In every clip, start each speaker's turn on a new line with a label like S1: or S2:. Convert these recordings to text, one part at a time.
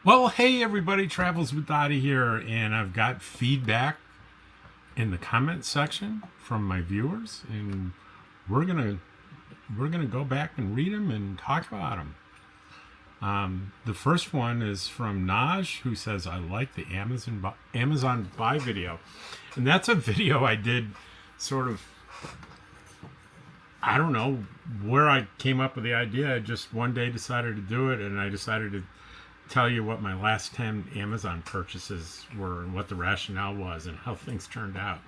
S1: Well, hey everybody, Travels with Dottie here, and I've got feedback in the comment section from my viewers, and we're gonna go back and read them and talk about them. The first one is from Naj, who says, "I like the Amazon buy video," and that's a video I did sort of. I don't know where I came up with the idea. I just one day decided to do it, and I decided to tell you what my last 10 Amazon purchases were and what the rationale was and how things turned out.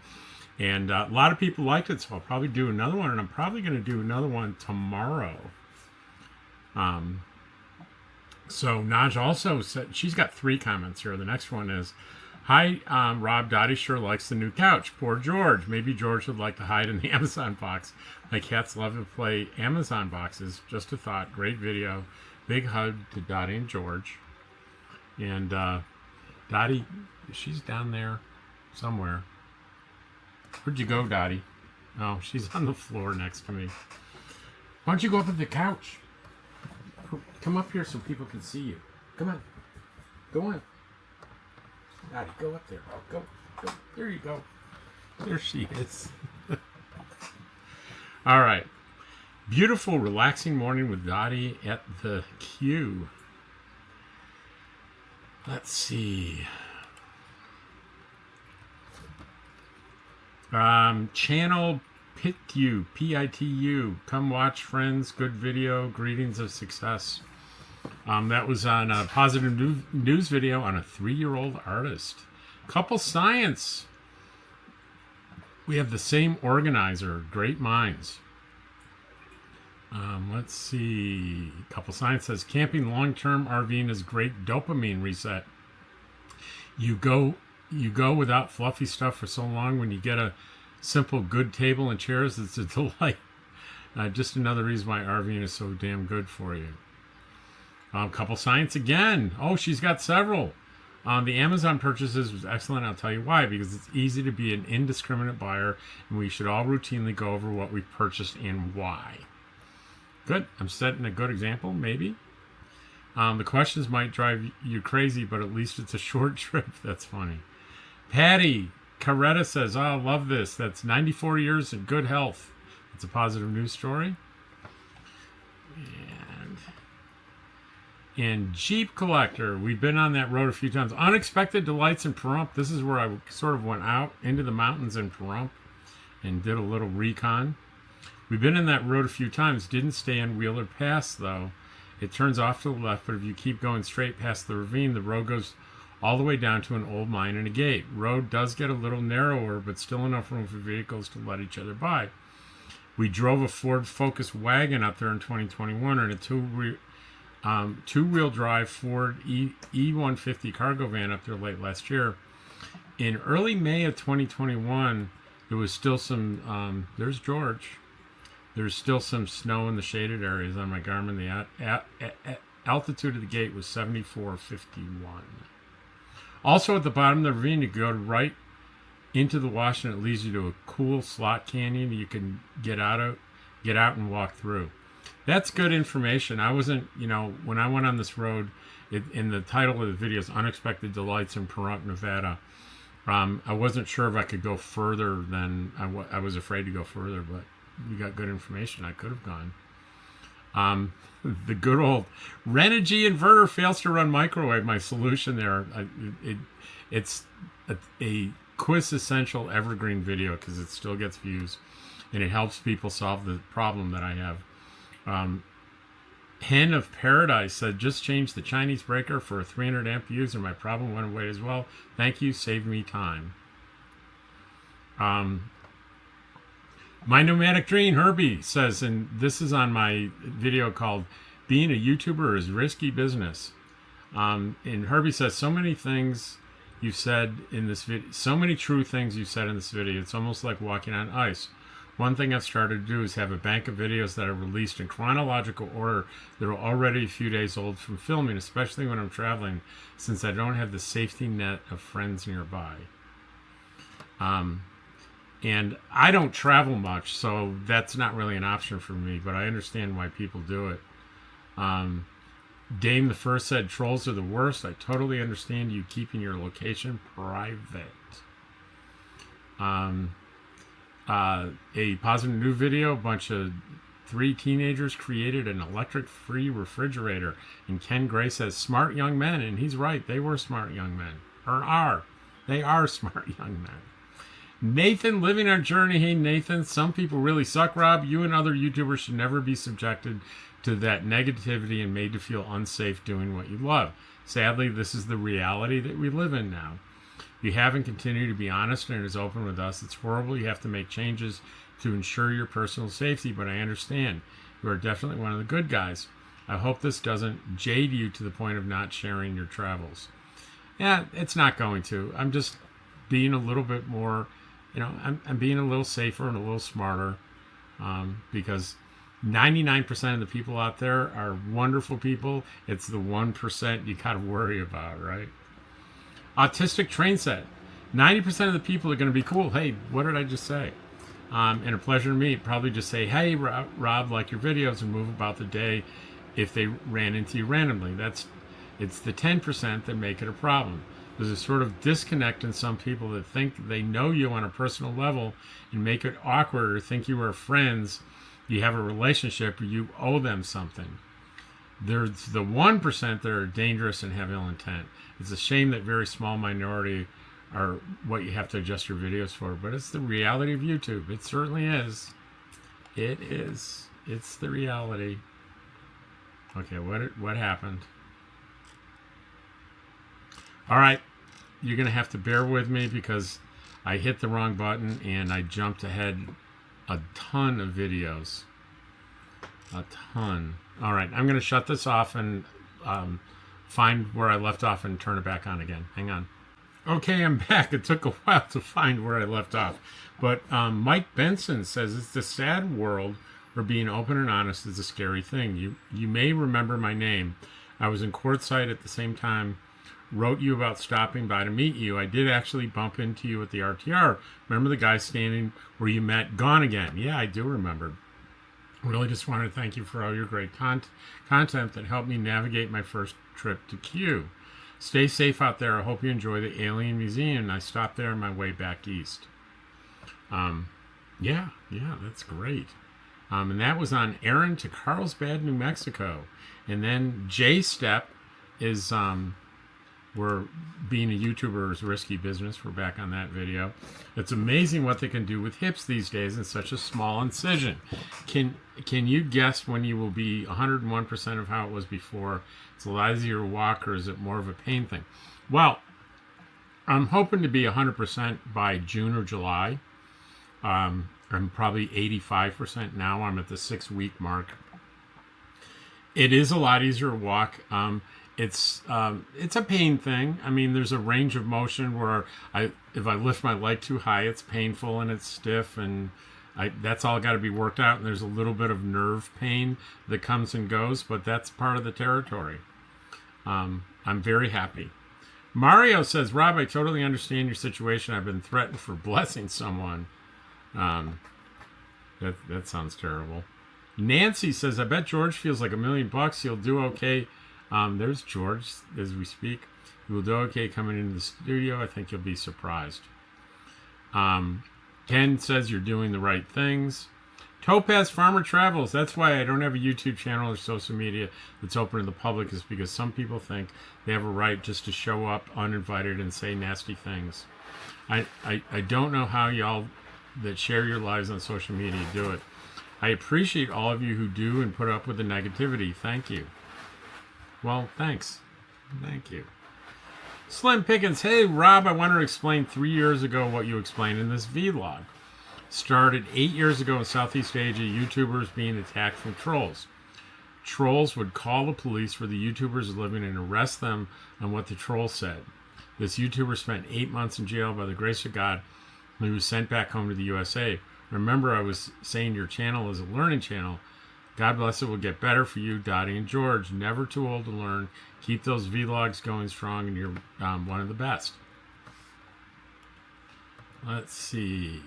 S1: And a lot of people liked it, so I'll probably do another one, and I'm probably going to do another one tomorrow. So Naj also said, she's got 3 comments here. The next one is, "Hi, Rob, Dottie sure likes the new couch. Poor George. Maybe George would like to hide in the Amazon box. My cats love to play Amazon boxes. Just a thought. Great video. Big hug to Dottie and George." And Dottie, she's down there somewhere. Where'd you go, Dottie? Oh, she's on the floor next to me. Why don't you go up to the couch? Come up here so people can see you. Come on. Go on. Dottie, go up there. Go. There you go. There she is. All right. Beautiful, relaxing morning with Dottie at the queue. Let's see. Channel Pitu, Pitu. Come watch, friends. Good video. Greetings of success. That was on a positive news video on a 3-year-old artist. Couple Science. We have the same organizer. Great minds. Let's see. Couple Science says, "Camping long-term RVing is great dopamine reset. You go without fluffy stuff for so long. When you get a simple good table and chairs, it's a delight. Just another reason why RVing is so damn good for you." Couple Science again. Oh, she's got several. The Amazon purchases was excellent. I'll tell you why. Because it's easy to be an indiscriminate buyer, and we should all routinely go over what we purchased and why. Good. I'm setting a good example, maybe. The questions might drive you crazy, but at least it's a short trip. That's funny. Patty Caretta says, "Oh, I love this. That's 94 years in good health." It's a positive news story. And Jeep Collector, we've been on that road a few times. Unexpected delights in Pahrump. This is where I sort of went out into the mountains in Pahrump and did a little recon. We've been in that road a few times. Didn't stay on Wheeler Pass, though. It turns off to the left, but if you keep going straight past the ravine, the road goes all the way down to an old mine and a gate. Road does get a little narrower, but still enough room for vehicles to let each other by. We drove a Ford Focus wagon up there in 2021 and a two-wheel drive Ford E150 cargo van up there late last year. In early May of 2021, there was still some, there's George. There's still some snow in the shaded areas on my Garmin. The altitude of the gate was 74.51. Also at the bottom of the ravine, you go right into the wash, and it leads you to a cool slot canyon you can get out and walk through. That's good information. I wasn't, when I went on this road, in the title of the video is Unexpected Delights in Pahrump, Nevada. I wasn't sure if I could go further than I was afraid to go further, but we got good information. I could have gone. The good old Renogy inverter fails to run microwave. My solution there, it's a quintessential evergreen video because it still gets views, and it helps people solve the problem that I have. Hen of Paradise said, "Just changed the Chinese breaker for a 300 amp user. My problem went away as well. Thank you, saved me time." My Nomadic Dream, Herbie says, and this is on my video called "Being a YouTuber is Risky Business." And Herbie says, "So many things you said in this video, so many true things you said in this video. It's almost like walking on ice. One thing I've started to do is have a bank of videos that are released in chronological order that are already a few days old from filming, especially when I'm traveling, since I don't have the safety net of friends nearby." And I don't travel much, so that's not really an option for me, but I understand why people do it. Dame the First said, trolls are the worst. I totally understand you keeping your location private. A positive new video, a bunch of 3 teenagers created an electric-free refrigerator. And Ken Gray says, smart young men. And he's right. They were smart young men. Or are. They are smart young men. Nathan, living our journey. Hey, Nathan, some people really suck, Rob. You and other YouTubers should never be subjected to that negativity and made to feel unsafe doing what you love. Sadly, this is the reality that we live in now. You haven't continued to be honest and as open with us. It's horrible. You have to make changes to ensure your personal safety, but I understand. You are definitely one of the good guys. I hope this doesn't jade you to the point of not sharing your travels. Yeah, it's not going to. I'm just being a little bit more, I'm being a little safer and a little smarter because 99% of the people out there are wonderful people. It's the 1% you got to worry about, right? Autistic train set. 90% of the people are going to be cool. Hey, what did I just say? And a pleasure to meet. Probably just say, hey, Rob, like your videos, and move about the day if they ran into you randomly. It's the 10% that make it a problem. There's a sort of disconnect in some people that think they know you on a personal level and make it awkward or think you are friends, you have a relationship, or you owe them something. There's the 1% that are dangerous and have ill intent. It's a shame that very small minority are what you have to adjust your videos for, but it's the reality of YouTube. It certainly is. It is. It's the reality. Okay, what happened? All right, you're going to have to bear with me because I hit the wrong button and I jumped ahead a ton of videos. A ton. All right, I'm going to shut this off and find where I left off and turn it back on again. Hang on. Okay, I'm back. It took a while to find where I left off. But Mike Benson says it's the sad world where being open and honest is a scary thing. You may remember my name. I was in Quartzsite at the same time, wrote you about stopping by to meet you. I did actually bump into you at the RTR. Remember the guy standing where you met? Gone again. Yeah, I do remember. Really just wanted to thank you for all your great content that helped me navigate my first trip to Q. Stay safe out there. I hope you enjoy the Alien Museum. I stopped there on my way back east. Yeah, that's great. And that was on errand to Carlsbad, New Mexico. And then J-Step is, where being a YouTuber is risky business. We're back on that video. It's amazing what they can do with hips these days in such a small incision. Can you guess when you will be 101% of how it was before? It's a lot easier to walk, or is it more of a pain thing? Well, I'm hoping to be 100% by June or July. I'm probably 85% now. I'm at the 6-week mark. It is a lot easier to walk. It's a pain thing. I mean, there's a range of motion where if I lift my leg too high, it's painful and it's stiff, and that's all got to be worked out. And there's a little bit of nerve pain that comes and goes, but that's part of the territory. I'm very happy. Mario says, Rob, I totally understand your situation. I've been threatened for blessing someone. That sounds terrible. Nancy says, I bet George feels like $1 million. He'll do okay. There's George as we speak. He will do okay coming into the studio. I think you'll be surprised. Ken says you're doing the right things. Topaz Farmer Travels. That's why I don't have a YouTube channel or social media that's open to the public, is because some people think they have a right just to show up uninvited and say nasty things. I don't know how y'all that share your lives on social media do it. I appreciate all of you who do and put up with the negativity. Thank you. Well, thanks. Thank you. Slim Pickens. Hey, Rob, I wanted to explain 3 years ago what you explained in this vlog. Started 8 years ago in Southeast Asia, YouTubers being attacked from trolls. Trolls would call the police for the YouTubers living and arrest them on what the troll said. This YouTuber spent 8 months in jail by the grace of God. He was sent back home to the USA. Remember, I was saying your channel is a learning channel. God bless it. Will get better for you, Dottie and George. Never too old to learn. Keep those vlogs going strong, and you're one of the best. Let's see.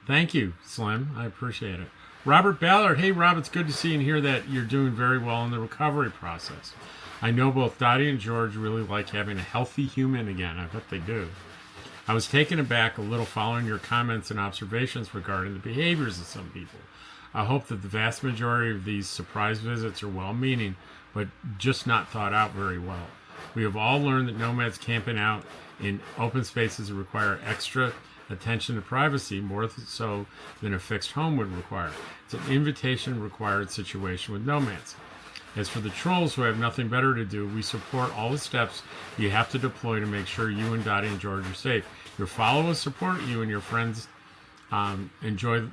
S1: Thank you, Slim. I appreciate it. Robert Ballard. Hey, Rob, it's good to see and hear that you're doing very well in the recovery process. I know both Dottie and George really like having a healthy human again. I bet they do. I was taken aback a little following your comments and observations regarding the behaviors of some people. I hope that the vast majority of these surprise visits are well-meaning, but just not thought out very well. We have all learned that nomads camping out in open spaces require extra attention to privacy, more so than a fixed home would require. It's an invitation-required situation with nomads. As for the trolls who have nothing better to do, we support all the steps you have to deploy to make sure you and Dottie and George are safe. Your followers support you and your friends enjoy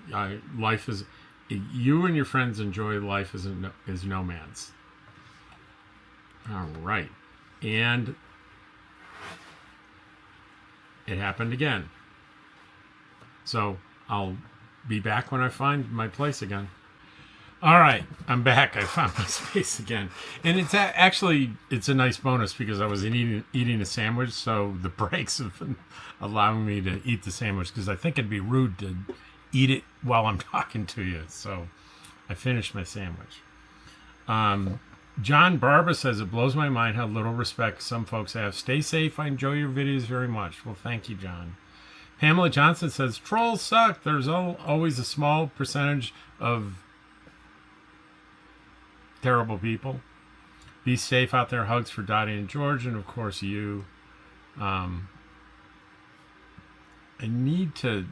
S1: life as you and your friends enjoy life as nomads. All right, and it happened again. So I'll be back when I find my place again. All right, I'm back. I found my space again. And it's actually a nice bonus because I was eating a sandwich, so the breaks have been allowing me to eat the sandwich because I think it'd be rude to eat it while I'm talking to you. So I finished my sandwich. John Barba says, it blows my mind how little respect some folks have. Stay safe. I enjoy your videos very much. Well, thank you, John. Pamela Johnson says, trolls suck. There's always a small percentage of terrible people. Be safe out there. Hugs for Dottie and George, and of course you. I need to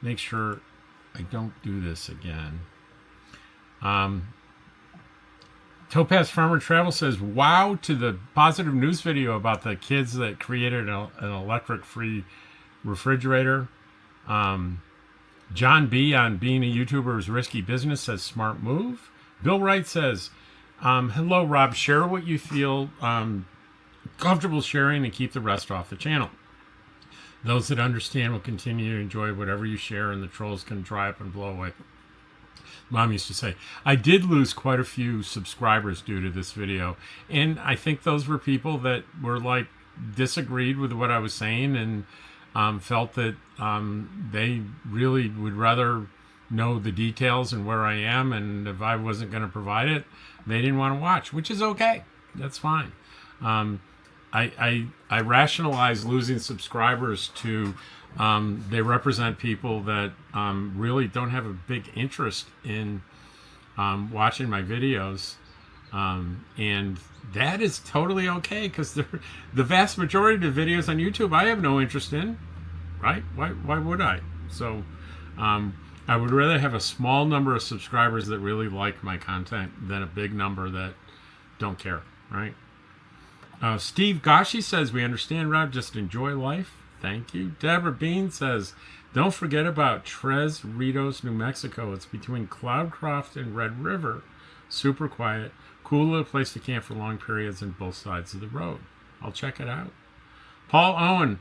S1: make sure I don't do this again. Topaz Farmer Travel says, wow to the positive news video about the kids that created an electric-free refrigerator. John B. on being a YouTuber is risky business says, smart move. Bill Wright says, hello, Rob. Share what you feel comfortable sharing and keep the rest off the channel. Those that understand will continue to enjoy whatever you share, and the trolls can dry up and blow away. Mom used to say, I did lose quite a few subscribers due to this video, and I think those were people that were like disagreed with what I was saying and felt that they really would rather know the details and where I am, and if I wasn't going to provide it, they didn't want to watch, which is okay. That's fine. I rationalize losing subscribers to they represent people that really don't have a big interest in watching my videos, and that is totally okay because the vast majority of the videos on YouTube I have no interest in, right? Why would I? So I would rather have a small number of subscribers that really like my content than a big number that don't care, right? Steve Gashi says, we understand, Rob, just enjoy life. Thank you. Deborah Bean says, don't forget about Tres Ritos, New Mexico. It's between Cloudcroft and Red River. Super quiet. Cool little place to camp for long periods on both sides of the road. I'll check it out. Paul Owen.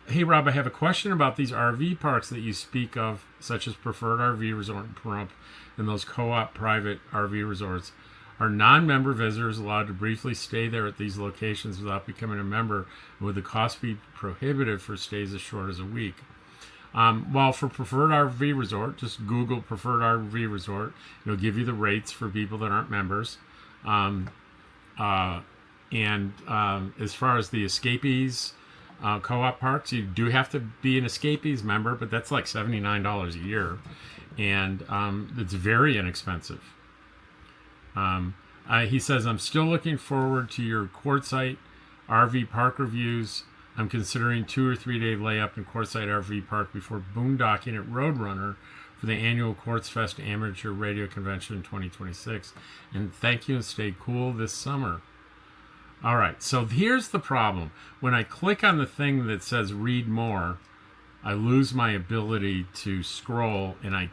S1: Hey, Rob, I have a question about these RV parks that you speak of, such as Preferred RV Resort in Pahrump and those co-op private RV resorts. Are non-member visitors allowed to briefly stay there at these locations without becoming a member? Would the cost be prohibitive for stays as short as a week? Well, for Preferred RV Resort, just Google Preferred RV Resort. It'll give you the rates for people that aren't members. And as far as the Escapees co-op parks, you do have to be an Escapees member, but that's like $79 a year. And it's very inexpensive. He says, I'm still looking forward to your Quartzsite RV park reviews. I'm considering 2 or 3 day layup in Quartzsite RV Park before boondocking at Roadrunner for the annual Quartz Fest Amateur Radio Convention in 2026. And thank you, and stay cool this summer. All right, so here's the problem. When I click on the thing that says read more, I lose my ability to scroll, and I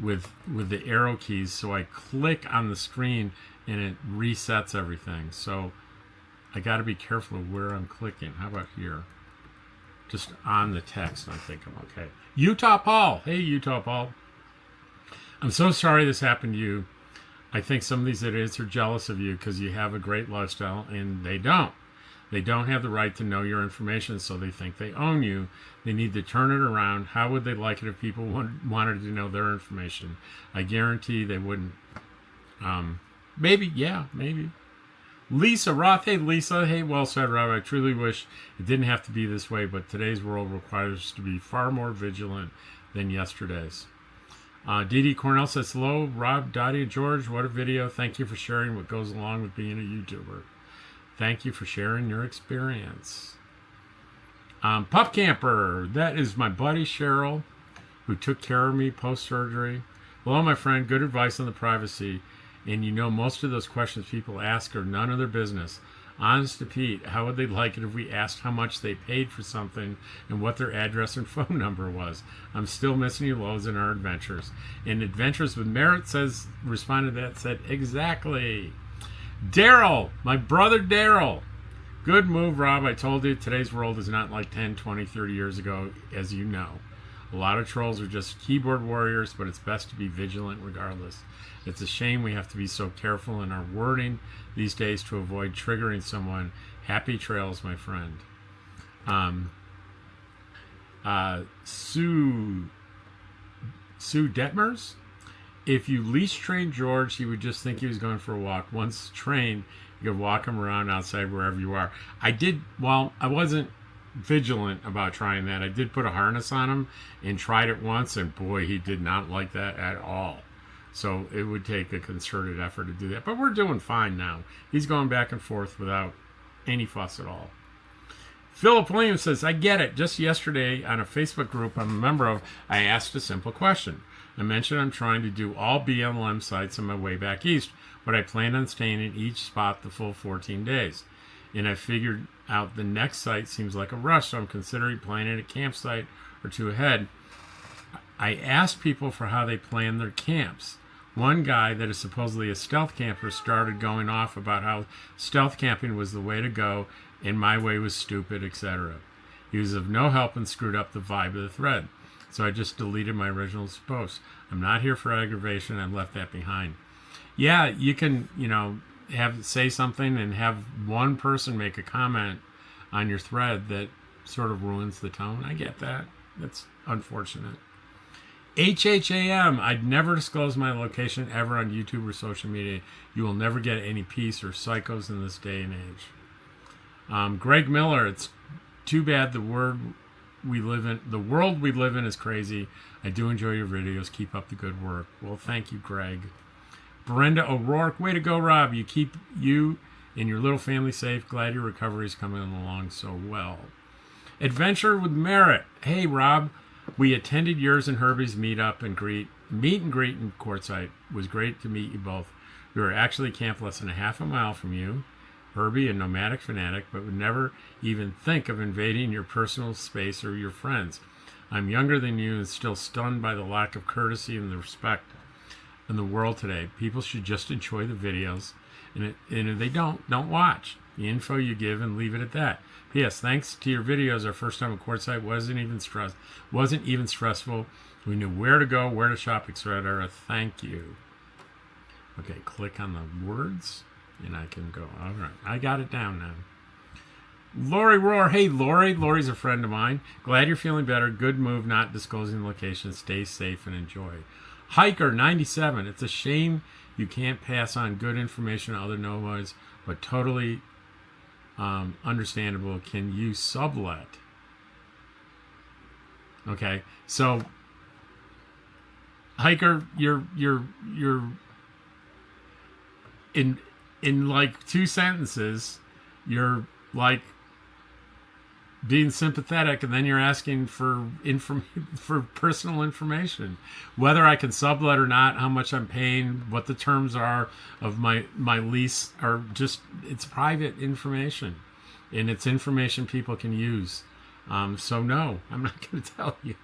S1: with the arrow keys, so I click on the screen and it resets everything. So I got to be careful of where I'm clicking. How about here? Just on the text, I'm thinking, okay. Utah Paul. Hey, Utah Paul. I'm so sorry this happened to you. I think some of these idiots are jealous of you because you have a great lifestyle, and they don't. They don't have the right to know your information, so they think they own you. They need to turn it around. How would they like it if people wanted to know their information? I guarantee they wouldn't. Maybe, yeah, maybe. Lisa Roth. Hey, Lisa. Hey, well said, Rob. I truly wish it didn't have to be this way, but today's world requires us to be far more vigilant than yesterday's. Dee Cornell says, hello, Rob, Dottie, and George. What a video. Thank you for sharing what goes along with being a YouTuber. Thank you for sharing your experience. Pup Camper. That is my buddy Cheryl, who took care of me post-surgery. Hello, my friend. Good advice on the privacy. And you know, most of those questions people ask are none of their business. Honest to Pete, how would they like it if we asked how much they paid for something and what their address and phone number was? I'm still missing you loads in our adventures. And Adventures with Merit says, responded to that, said, exactly. Daryl, my brother Daryl. Good move, Rob. I told you, today's world is not like 10, 20, 30 years ago, as you know. A lot of trolls are just keyboard warriors, but it's best to be vigilant regardless. It's a shame we have to be so careful in our wording these days to avoid triggering someone. Happy trails, my friend. Sue Detmers. If you leash trained George, he would just think he was going for a walk. Once trained, you could walk him around outside wherever you are. I wasn't vigilant about trying that. I did put a harness on him and tried it once, and boy, he did not like that at all. So it would take a concerted effort to do that. But we're doing fine now. He's going back and forth without any fuss at all. Philip Williams says, I get it. Just yesterday on a Facebook group I'm a member of, I asked a simple question. I mentioned I'm trying to do all BLM sites on my way back east, but I plan on staying in each spot the full 14 days. And I figured out the next site seems like a rush, so I'm considering planning a campsite or two ahead. I asked people for how they plan their camps. One guy that is supposedly a stealth camper started going off about how stealth camping was the way to go and my way was stupid, etc. He was of no help and screwed up the vibe of the thread. So I just deleted my original post. I'm not here for aggravation. I left that behind. Yeah, you can, say something and have one person make a comment on your thread that sort of ruins the tone. I get that. That's unfortunate. HHAM, I'd never disclose my location ever on YouTube or social media. You will never get any peace or psychos in this day and age. Greg Miller, it's too bad the world we live in is crazy. I do enjoy your videos. Keep up the good work. Well, thank you, Greg. Brenda O'Rourke, way to go, Rob. You keep you and your little family safe. Glad your recovery is coming along so well. Adventure with Merit. Hey, Rob. We attended yours and Herbie's meet and greet in Quartzsite. It was great to meet you both. We were actually camped less than a half a mile from you, Herbie, a nomadic fanatic, but would never even think of invading your personal space or your friends. I'm younger than you and still stunned by the lack of courtesy and the respect in the world today. People should just enjoy the videos, and if they don't watch. The info you give and leave it at that. P.S. Thanks to your videos, our first time at Quartzsite wasn't even stressful. We knew where to go, where to shop, etc. Thank you. Okay, click on the words, and I can go. All right, I got it down now. Lori Roar. Hey, Lori. Lori's a friend of mine. Glad you're feeling better. Good move not disclosing the location. Stay safe and enjoy. Hiker 97. It's a shame you can't pass on good information to other nomads, but totally understandable. Can you sublet? Okay, so Hiker, you're in like two sentences, you're like being sympathetic, and then you're asking for personal information, whether I can sublet or not, how much I'm paying, what the terms are of my lease, are just, it's private information, and it's information people can use. So no, I'm not going to tell you.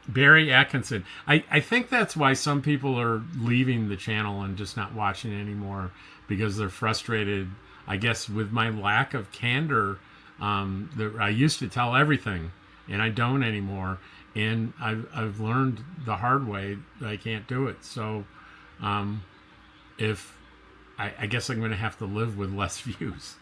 S1: Barry Atkinson. I think that's why some people are leaving the channel and just not watching anymore, because they're frustrated, I guess, with my lack of candor. I used to tell everything, and I don't anymore. And I've learned the hard way that I can't do it. So if I guess I'm going to have to live with less views.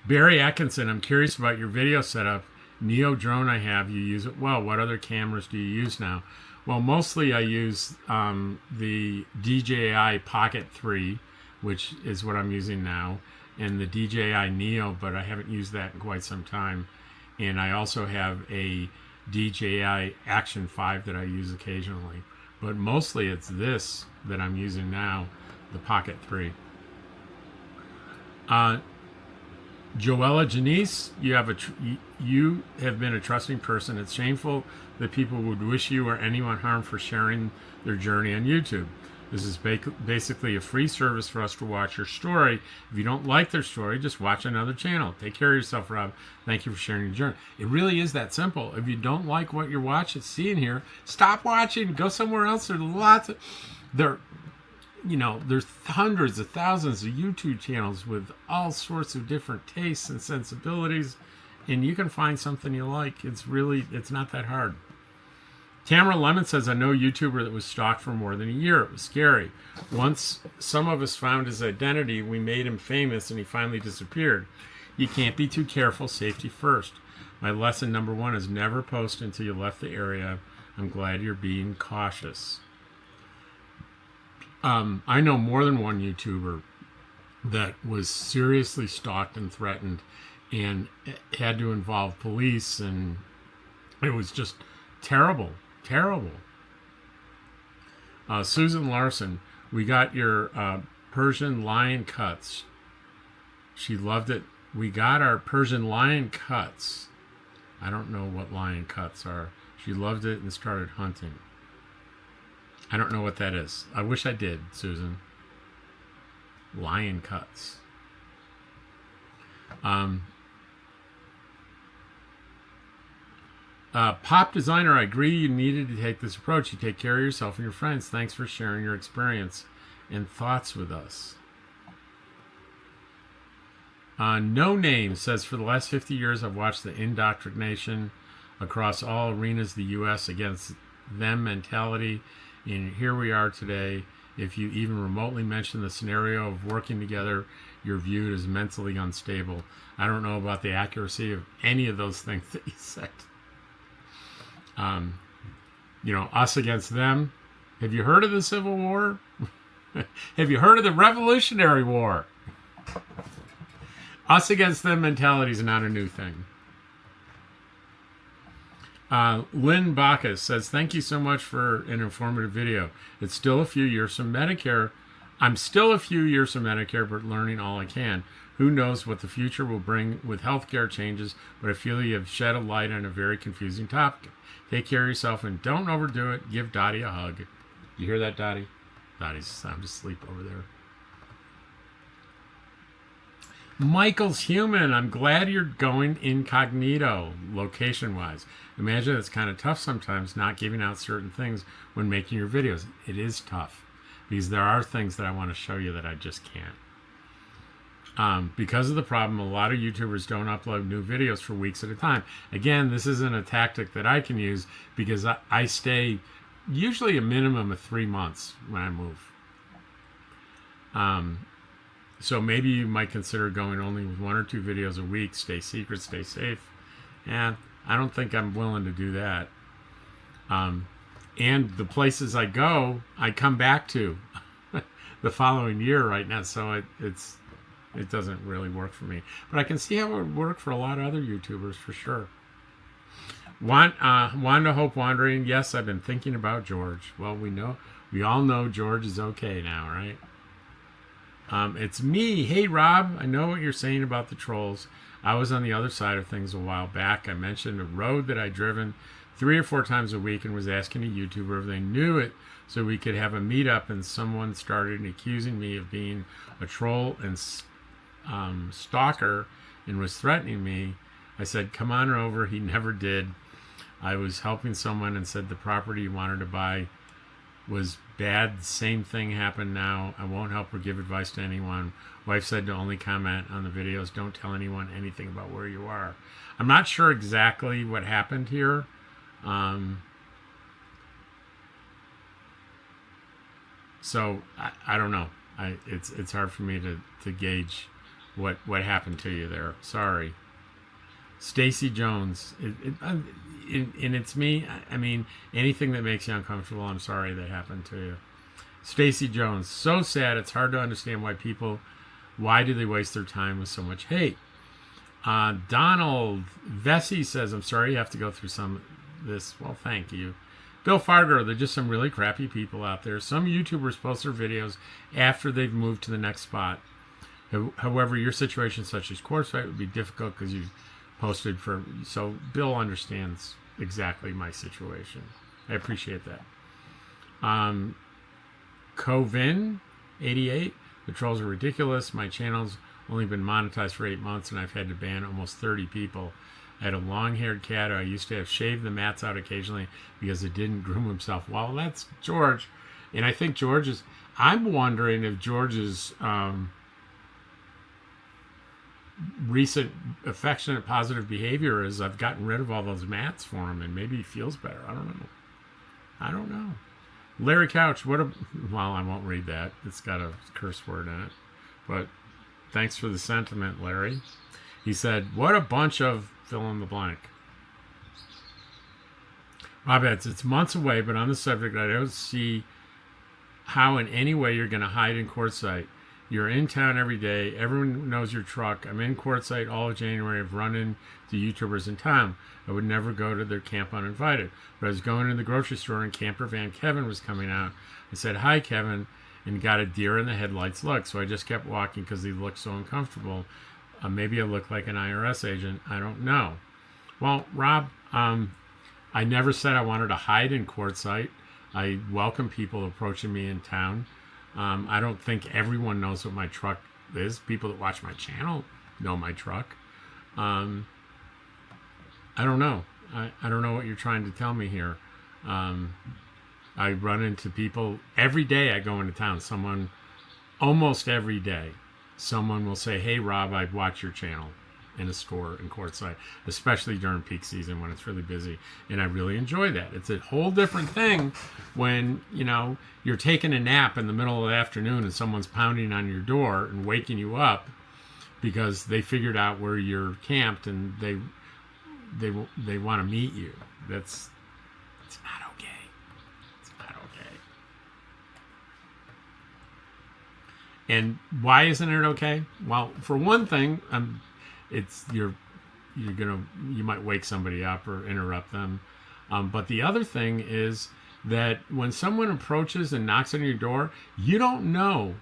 S1: Barry Atkinson, I'm curious about your video setup. Neo drone I have, you use it well. What other cameras do you use now? Well, mostly I use the DJI Pocket 3 which is what I'm using now, and the DJI Neo, but I haven't used that in quite some time. And I also have a DJI Action 5 that I use occasionally. But mostly it's this that I'm using now, the Pocket 3. Joella Janice, you have been a trusting person. It's shameful that people would wish you or anyone harm for sharing their journey on YouTube. This is basically a free service for us to watch your story. If you don't like their story, just watch another channel. Take care of yourself, Rob. Thank you for sharing your journey. It really is that simple. If you don't like what you're watching, seeing here, stop watching. Go somewhere else. There's hundreds of thousands of YouTube channels with all sorts of different tastes and sensibilities, and you can find something you like. It's not that hard. Tamara Lemon says, I know a YouTuber that was stalked for more than a year. It was scary. Once some of us found his identity, we made him famous and he finally disappeared. You can't be too careful. Safety first. My lesson number 1 is never post until you left the area. I'm glad you're being cautious. I know more than one YouTuber that was seriously stalked and threatened and had to involve police, and it was just terrible. Susan Larson, we got your Persian lion cuts. She loved it. We got our Persian lion cuts. I don't know what lion cuts are. She loved it and started hunting. I don't know what that is. I wish I did, Susan. Lion cuts. Pop designer, I agree you needed to take this approach. You take care of yourself and your friends. Thanks for sharing your experience and thoughts with us. No Name says, for the last 50 years, I've watched the indoctrination across all arenas, the U.S. against them mentality. And here we are today. If you even remotely mention the scenario of working together, you're viewed as mentally unstable. I don't know about the accuracy of any of those things that you said. Us against them. Have you heard of the Civil War? Have you heard of the Revolutionary War? Us against them mentality is not a new thing. Lynn Bacchus says, thank you so much for an informative video. It's still a few years from Medicare. I'm still a few years from Medicare, but learning all I can. Who knows what the future will bring with healthcare changes, but I feel you have shed a light on a very confusing topic. Take care of yourself and don't overdo it. Give Dottie a hug. You hear that, Dottie? Dottie's sound asleep over there. Michael's Human, I'm glad you're going incognito, location-wise. Imagine it's kind of tough sometimes not giving out certain things when making your videos. It is tough because there are things that I want to show you that I just can't. Because of the problem, a lot of YouTubers don't upload new videos for weeks at a time. Again, this isn't a tactic that I can use because I stay usually a minimum of 3 months when I move. So maybe you might consider going only with 1 or 2 videos a week. Stay secret, stay safe. And I don't think I'm willing to do that. And the places I go, I come back to the following year right now. So it doesn't really work for me. But I can see how it would work for a lot of other YouTubers for sure. Wanda Hope Wandering. Yes, I've been thinking about George. Well, we all know George is okay now, right? It's me. Hey, Rob, I know what you're saying about the trolls. I was on the other side of things a while back. I mentioned a road that I'd driven 3 or 4 times a week and was asking a YouTuber if they knew it so we could have a meetup, and someone started accusing me of being a troll and stalker and was threatening me. I said, come on over. He never did. I was helping someone and said the property he wanted to buy was bad. Same thing happened now. I won't help or give advice to anyone. Wife said to only comment on the videos. Don't tell anyone anything about where you are. I'm not sure exactly what happened here. So I don't know. It's hard for me to gauge what happened to you there. Sorry. Stacy Jones, and it's me. I mean, anything that makes you uncomfortable, I'm sorry that happened to you. Stacy Jones, so sad. It's hard to understand why do they waste their time with so much hate? Donald Vesey says, I'm sorry you have to go through some of this. Well, thank you. Bill Fargo, they're just some really crappy people out there. Some YouTubers post their videos after they've moved to the next spot. However, your situation, such as Quartzsite, would be difficult because you've posted for... So Bill understands exactly my situation. I appreciate that. Covin88, the trolls are ridiculous. My channel's only been monetized for 8 months, and I've had to ban almost 30 people. I had a long-haired cat who I used to have shaved the mats out occasionally because it didn't groom himself. Well, that's George. And I think George is... I'm wondering if George's recent affectionate, positive behavior is I've gotten rid of all those mats for him, and maybe he feels better. I don't know. Larry Couch, well, I won't read that. It's got a curse word in it. But thanks for the sentiment, Larry. He said, what a bunch of... fill in the blank. Rob adds, it's months away, but on the subject, I don't see how in any way you're going to hide in Quartzsite. You're in town every day. Everyone knows your truck. I'm in Quartzsite all of January. I've run into YouTubers in town. I would never go to their camp uninvited. But I was going in the grocery store and camper van Kevin was coming out. I said, hi, Kevin, and got a deer in the headlights look. So I just kept walking because he looked so uncomfortable. Maybe I look like an IRS agent. I don't know. Well, Rob, I never said I wanted to hide in Quartzsite. I welcome people approaching me in town. I don't think everyone knows what my truck is. People that watch my channel know my truck. I don't know. I don't know what you're trying to tell me here. I run into people every day I go into town. Almost every day, someone will say, hey, Rob, I watch your channel in a store in Quartzsite, especially during peak season when it's really busy. And I really enjoy that. It's a whole different thing when, you're taking a nap in the middle of the afternoon and someone's pounding on your door and waking you up because they figured out where you're camped and they want to meet you. It's not okay. It's not okay. And why isn't it okay? Well, for one thing, you might wake somebody up or interrupt them. But the other thing is that when someone approaches and knocks on your door, you don't know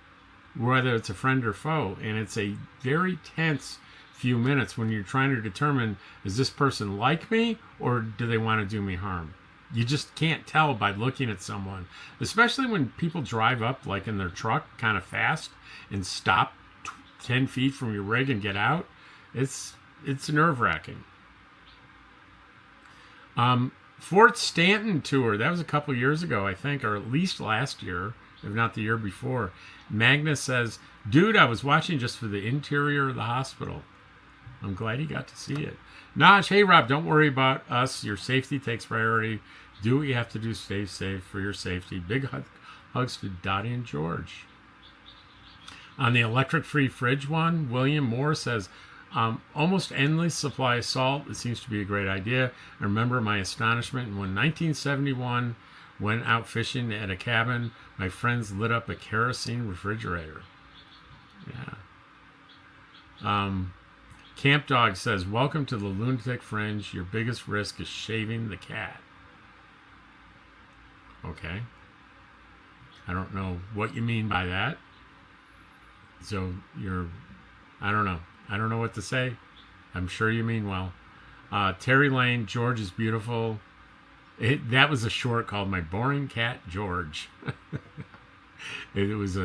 S1: whether it's a friend or foe. And it's a very tense few minutes when you're trying to determine, is this person like me or do they want to do me harm? You just can't tell by looking at someone, especially when people drive up like in their truck kind of fast and stop 10 feet from your rig and get out. It's nerve-wracking. Fort Stanton tour, that was a couple years ago, I think, or at least last year, if not the year before. Magnus says, dude, I was watching just for the interior of the hospital. I'm glad he got to see it. Naj, hey, Rob, don't worry about us. Your safety takes priority. Do what you have to do. Stay safe for your safety. Big hugs to Dottie and George. On the electric-free fridge one, William Moore says, almost endless supply of salt. It seems to be a great idea. I remember my astonishment when 1971 went out fishing at a cabin. My friends lit up a kerosene refrigerator. Yeah. Camp Dog says, welcome to the Lunatic Fringe. Your biggest risk is shaving the cat. Okay. I don't know what you mean by that. So I don't know. I don't know what to say. I'm sure you mean well. Terry Lane, George is beautiful. That was a short called My Boring Cat George. It was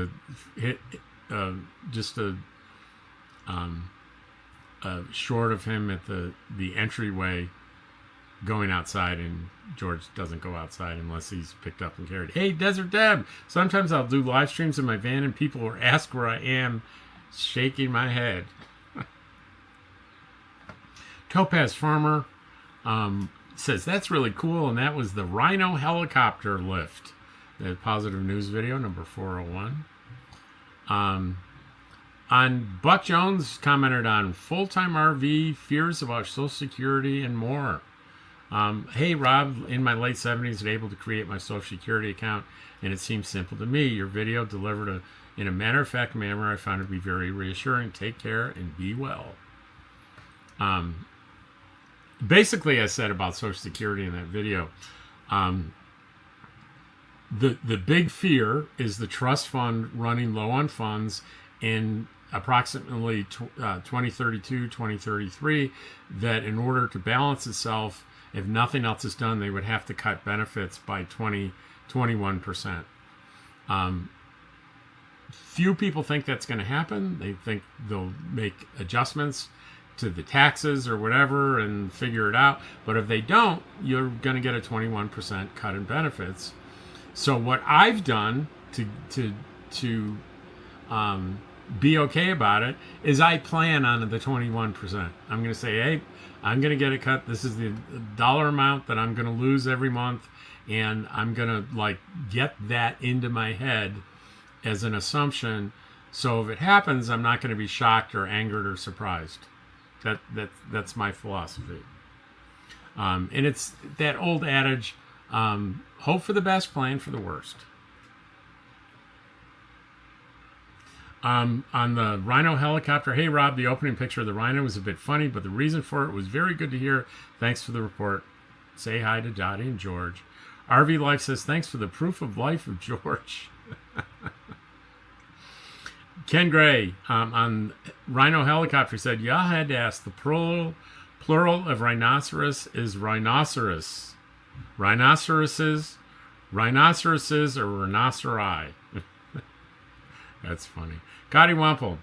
S1: just a short of him at the entryway going outside, and George doesn't go outside unless he's picked up and carried. Hey, Desert Deb! Sometimes I'll do live streams in my van and people will ask where I am, shaking my head. Topaz Farmer says, that's really cool, and that was the Rhino helicopter lift. The positive news video, number 401. On Buck Jones commented on full-time RV, fears about Social Security, and more. Hey, Rob, in my late 70s, and able to create my Social Security account, and it seems simple to me. Your video delivered in a matter-of-fact manner I found it to be very reassuring. Take care and be well. Basically, I said about Social Security in that video, the big fear is the trust fund running low on funds in approximately 2032, 2033, that in order to balance itself, if nothing else is done, they would have to cut benefits by 21%. Few people think that's going to happen. They think they'll make adjustments to the taxes or whatever and figure it out. But if they don't, you're going to get a 21% cut in benefits. So what I've done to be okay about it is I plan on the 21%. I'm going to say, hey, I'm going to get a cut. This is the dollar amount that I'm going to lose every month, and I'm going to like get that into my head as an assumption. So if it happens, I'm not going to be shocked or angered or surprised. That's my philosophy. And it's that old adage, hope for the best, plan for the worst. On the Rhino helicopter, hey Rob, the opening picture of the Rhino was a bit funny, but the reason for it was very good to hear. Thanks for the report. Say hi to Dottie and George. RV Life says, thanks for the proof of life of George. Ken Gray on Rhino helicopter said, yeah, I had to ask, the plural of rhinoceros is rhinoceros. Rhinoceroses, or rhinoceri. That's funny. Gotti Wample.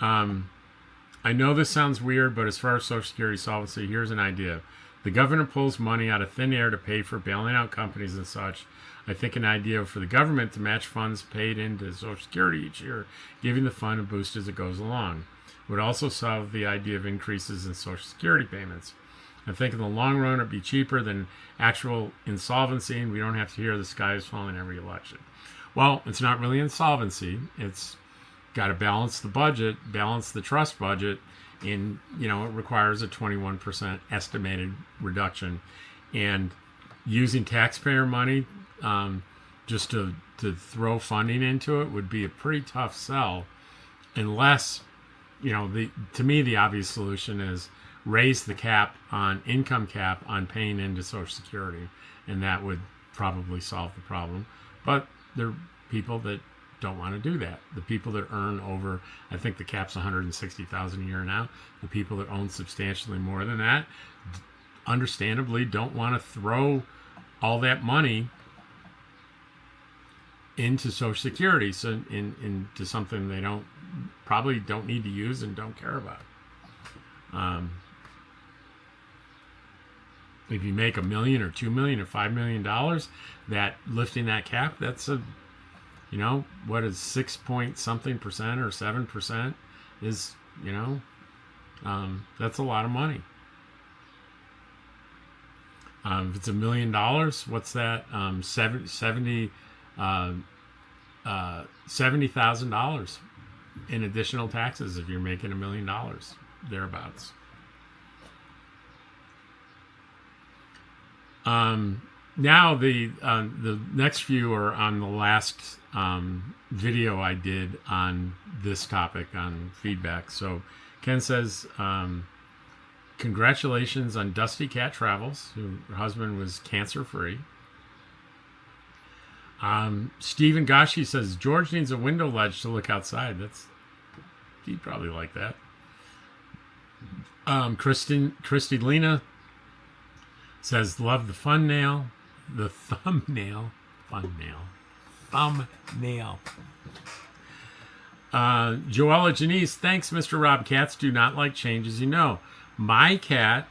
S1: I know this sounds weird, but as far as Social Security solvency, here's an idea. The government pulls money out of thin air to pay for bailing out companies and such. I think an idea for the government to match funds paid into Social Security each year, giving the fund a boost as it goes along, would also solve the idea of increases in Social Security payments. I think in the long run it'd be cheaper than actual insolvency, and we don't have to hear the sky is falling every election. Well, it's not really insolvency. It's got to balance the budget, balance the trust budget, and it requires a 21% estimated reduction. And using taxpayer money just to throw funding into it would be a pretty tough sell, unless to me the obvious solution is raise the income cap on paying into Social Security, and that would probably solve the problem. But there are people that don't want to do that. The people that earn over, I think the cap's $160,000 a year now. The people that own substantially more than that, understandably, don't want to throw all that money into Social Security, so into something they probably don't need to use and don't care about. If you make $1 million or $2 million or $5 million, that lifting that cap, that's what is 6 point something percent or 7% is, that's a lot of money. If it's $1 million, what's that? $70,000 in additional taxes if you're making $1 million thereabouts. Now the next few are on the last video I did on this topic on feedback. So Ken says, congratulations on Dusty Cat Travels, whose husband was cancer free. Stephen Gashi says George needs a window ledge to look outside. He'd probably like that. Christy Lena says love the thumbnail. Joella Janice, thanks, Mr. Rob. Cats do not like change, as you know. My cat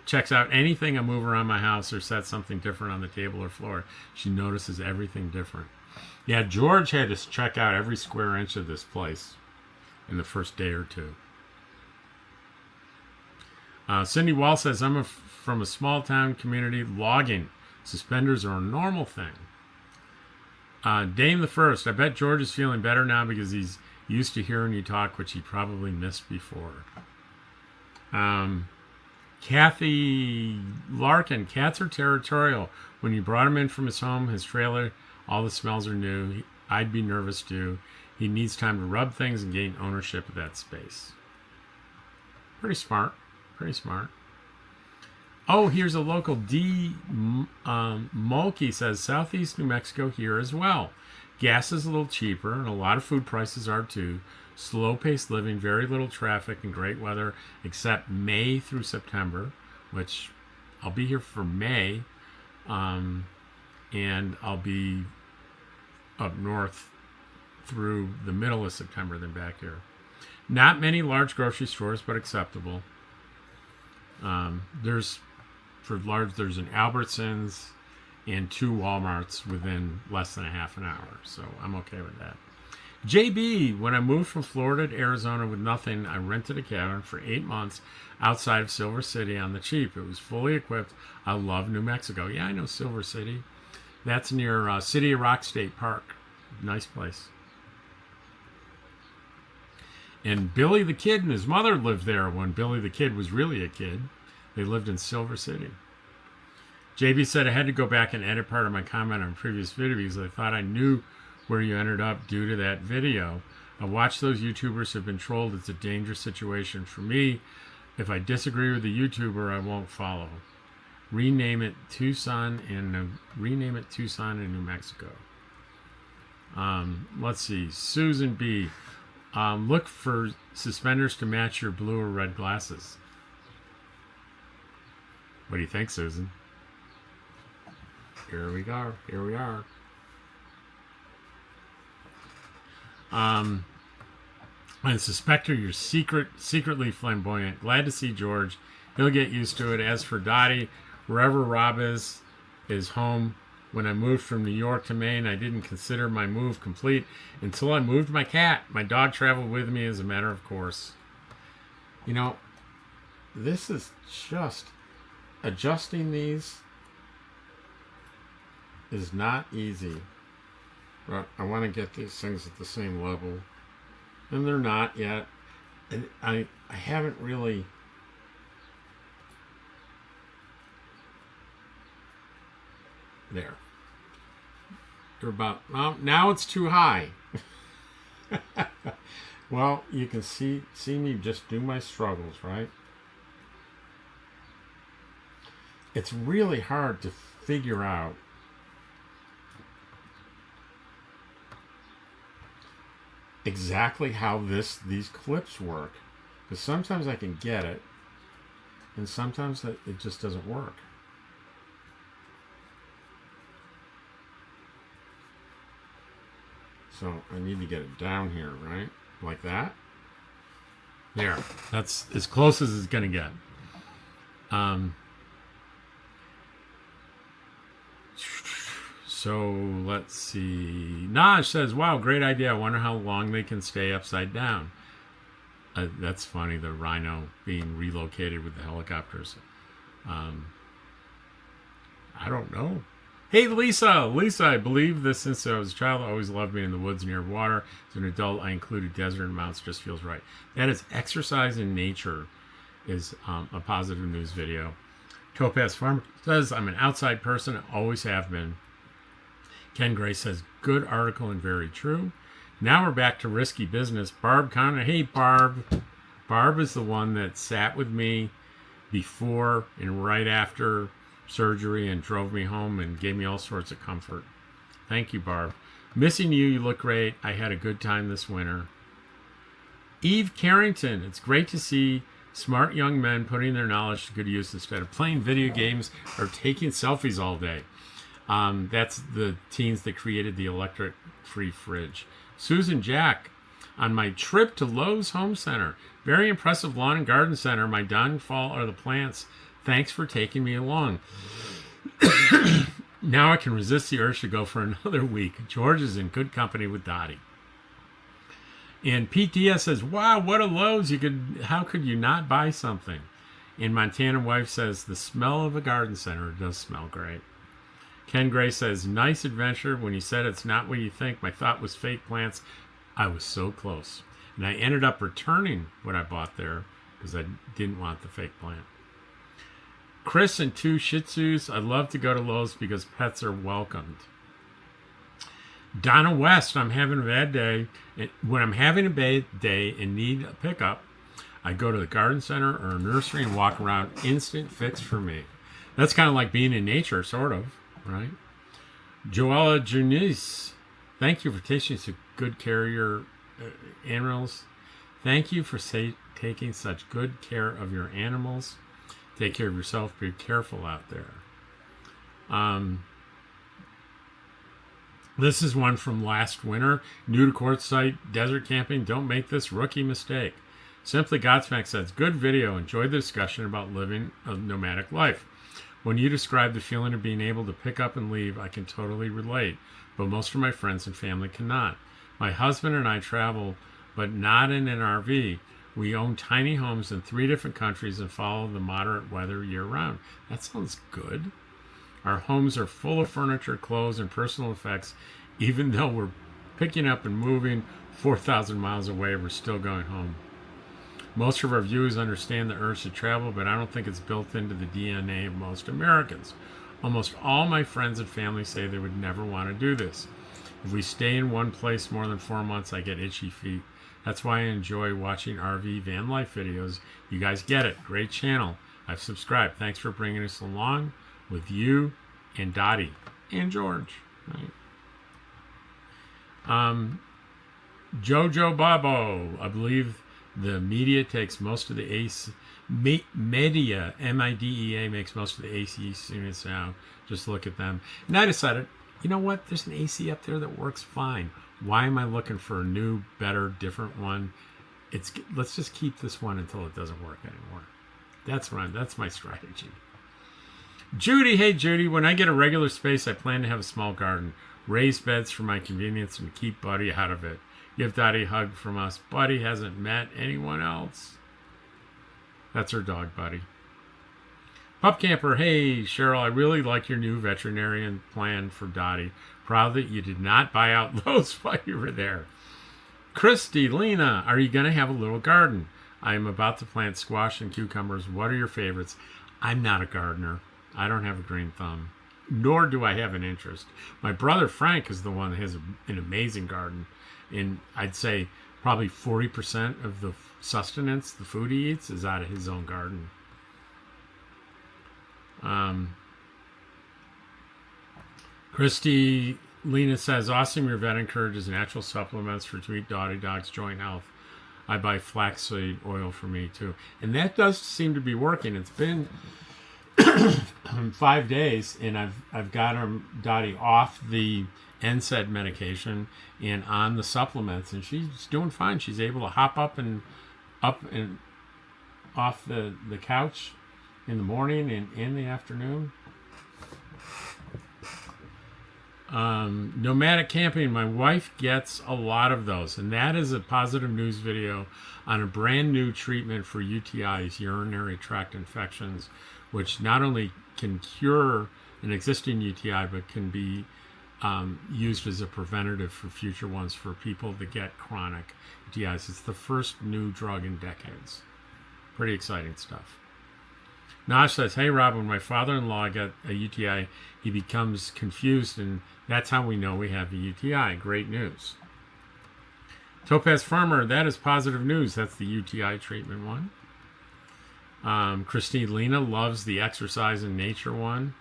S1: checks out anything I move around my house or set something different on the table or floor. She notices everything different. Yeah, George had to check out every square inch of this place in the first day or two. Cindy Wall says, I'm from a small town community. Logging. Suspenders are a normal thing. Dame the First, I bet George is feeling better now because he's used to hearing you talk, which he probably missed before. Kathy Larkin, cats are territorial. When you brought him in from his home, his trailer, all the smells are new. I'd be nervous too. He needs time to rub things and gain ownership of that space. Pretty smart. Pretty smart. Oh, here's a local D. Mulkey says, Southeast New Mexico here as well. Gas is a little cheaper, and a lot of food prices are too. Slow-paced living, very little traffic, and great weather, except May through September, which I'll be here for May, and I'll be up north through the middle of September, then back here. Not many large grocery stores, but acceptable. There's an Albertsons and 2 Walmarts within less than a half an hour, so I'm okay with that. JB, when I moved from Florida to Arizona with nothing, I rented a cabin for 8 months outside of Silver City on the cheap. It was fully equipped. I love New Mexico. Yeah, I know Silver City. That's near City of Rock State Park. Nice place. And Billy the Kid and his mother lived there when Billy the Kid was really a kid. They lived in Silver City. JB said, I had to go back and edit part of my comment on previous video because I thought I knew where you ended up due to that video. I watched those YouTubers have been trolled. It's a dangerous situation for me. If I disagree with the YouTuber, I won't follow. Rename it Tucson in New Mexico. Let's see. Susan B. Look for suspenders to match your blue or red glasses. What do you think, Susan? Here we go. Here we are. I suspect you're secretly flamboyant. Glad to see George. He'll get used to it. As for Dottie, wherever Rob is home. When I moved from New York to Maine, I didn't consider my move complete until I moved my cat. My dog traveled with me as a matter of course. You know, this is just adjusting these is not easy. But I want to get these things at the same level. And they're not yet. And I haven't really... There. They're about... Well, now it's too high. Well, you can see me just do my struggles, right? It's really hard to figure out exactly how these clips work, because sometimes I can get it and sometimes it just doesn't work. So I need to get it down here, right? Like that. There. That's as close as it's gonna get. So let's see. Naj says, wow, great idea. I wonder how long they can stay upside down. That's funny, the rhino being relocated with the helicopters. I don't know. Hey, Lisa, I believe this since I was a child. I always loved being in the woods near water. As an adult, I included desert and mountains. Just feels right. That is exercise in nature is a positive news video. Topaz Farm says, I'm an outside person. I always have been. Ken Gray says, good article and very true. Now we're back to risky business. Barb Connor. Hey, Barb. Barb is the one that sat with me before and right after surgery and drove me home and gave me all sorts of comfort. Thank you, Barb. Missing you. You look great. I had a good time this winter. Eve Carrington. It's great to see smart young men putting their knowledge to good use instead of playing video games or taking selfies all day. That's the teens that created the electric-free fridge. Susan Jack, on my trip to Lowe's Home Center, very impressive lawn and garden center. My downfall are the plants. Thanks for taking me along. Now I can resist the urge to go for another week. George is in good company with Dottie. And Pete Diaz says, wow, what a Lowe's. How could you not buy something? And Montana Wife says, the smell of a garden center does smell great. Ken Gray says, nice adventure. When you said it's not what you think, my thought was fake plants. I was so close. And I ended up returning what I bought there because I didn't want the fake plant. Chris and 2 Shih Tzus. I love to go to Lowe's because pets are welcomed. Donna West, I'm having a bad day. When I'm having a bad day and need a pickup, I go to the garden center or a nursery and walk around. Instant fix for me. That's kind of like being in nature, sort of, right? Joella Junice, thank you for taking such good care of your animals. Thank you for taking such good care of your animals. Take care of yourself. Be careful out there. This is one from last winter. New to quartzsite desert camping. Don't make this rookie mistake. Simply Godsmack says, good video. Enjoyed the discussion about living a nomadic life. When you describe the feeling of being able to pick up and leave, I can totally relate, but most of my friends and family cannot. My husband and I travel, but not in an RV. We own tiny homes in 3 different countries and follow the moderate weather year-round. That sounds good. Our homes are full of furniture, clothes, and personal effects. Even though we're picking up and moving 4,000 miles away, we're still going home. Most of our viewers understand the urge to travel, but I don't think it's built into the DNA of most Americans. Almost all my friends and family say they would never want to do this. If we stay in one place more than 4 months, I get itchy feet. That's why I enjoy watching RV van life videos. You guys get it. Great channel. I've subscribed. Thanks for bringing us along with you and Dottie and George. Right. Jojo Babo, I believe the media takes most of the AC. Media, M-I-D-E-A, makes most of the AC units now. Just look at them. And I decided, you know what? There's an AC up there that works fine. Why am I looking for a new, better, different one? Let's just keep this one until it doesn't work anymore. That's my strategy. Judy, hey Judy, when I get a regular space, I plan to have a small garden. Raised beds for my convenience and keep Buddy out of it. Give Dottie a hug from us. Buddy hasn't met anyone else. That's her dog, Buddy. Pup Camper, hey Cheryl, I really like your new veterinarian plan for Dottie. Proud that you did not buy out Lowe's while you were there. Christy, Lena, are you going to have a little garden? I am about to plant squash and cucumbers. What are your favorites? I'm not a gardener. I don't have a green thumb, nor do I have an interest. My brother Frank is the one that has an amazing garden. And I'd say probably 40% of the sustenance, the food he eats, is out of his own garden. Christy Lena says, awesome, your vet encourages natural supplements for to eat Dottie Dog's joint health. I buy flaxseed oil for me too. And that does seem to be working. It's been 5 days and I've got Dottie off the NSAID medication and on the supplements, and she's doing fine. She's able to hop up and off the couch in the morning and in the afternoon. Nomadic camping, my wife gets a lot of those, and that is a positive news video on a brand new treatment for UTIs, urinary tract infections, which not only can cure an existing UTI but can be used as a preventative for future ones for people that get chronic UTIs. It's the first new drug in decades. Pretty exciting stuff. Nash says, hey Rob, when my father-in-law got a UTI, he becomes confused, and that's how we know we have a UTI. Great news. Topaz Farmer, that is positive news. That's the UTI treatment one. Christine Lena loves the exercise and nature one.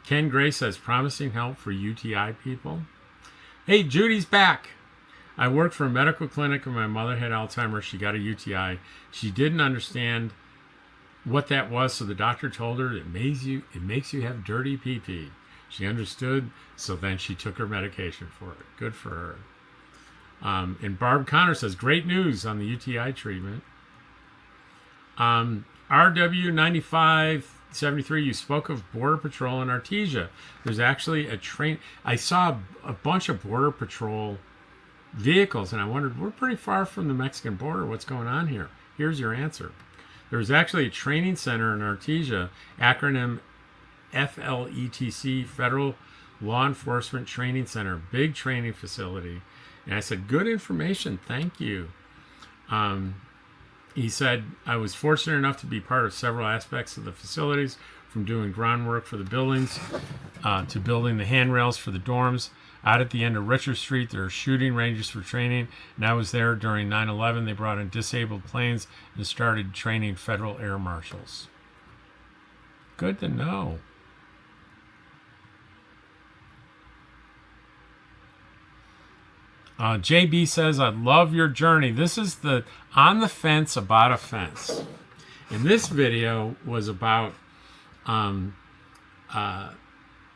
S1: Ken Gray says, promising help for UTI people. Hey, Judy's back. I worked for a medical clinic when my mother had Alzheimer's. She got a UTI. She didn't understand what that was, so the doctor told her it makes you have dirty pee-pee. She understood, so then she took her medication for it. Good for her. And Barb Connor says, great news on the UTI treatment. RW9573, you spoke of Border Patrol in Artesia. There's actually a train. I saw a bunch of Border Patrol vehicles, and I wondered, we're pretty far from the Mexican border. What's going on here? Here's your answer. There's actually a training center in Artesia, acronym FLETC, Federal Law Enforcement Training Center, big training facility. And I said, good information, thank you. He said, I was fortunate enough to be part of several aspects of the facilities. from doing groundwork for the buildings to building the handrails for the dorms. Out at the end of Richard Street, there are shooting ranges for training. And I was there during 9/11. They brought in disabled planes and started training federal air marshals. Good to know. JB says, I love your journey. This is the On the Fence About a Fence. And this video was about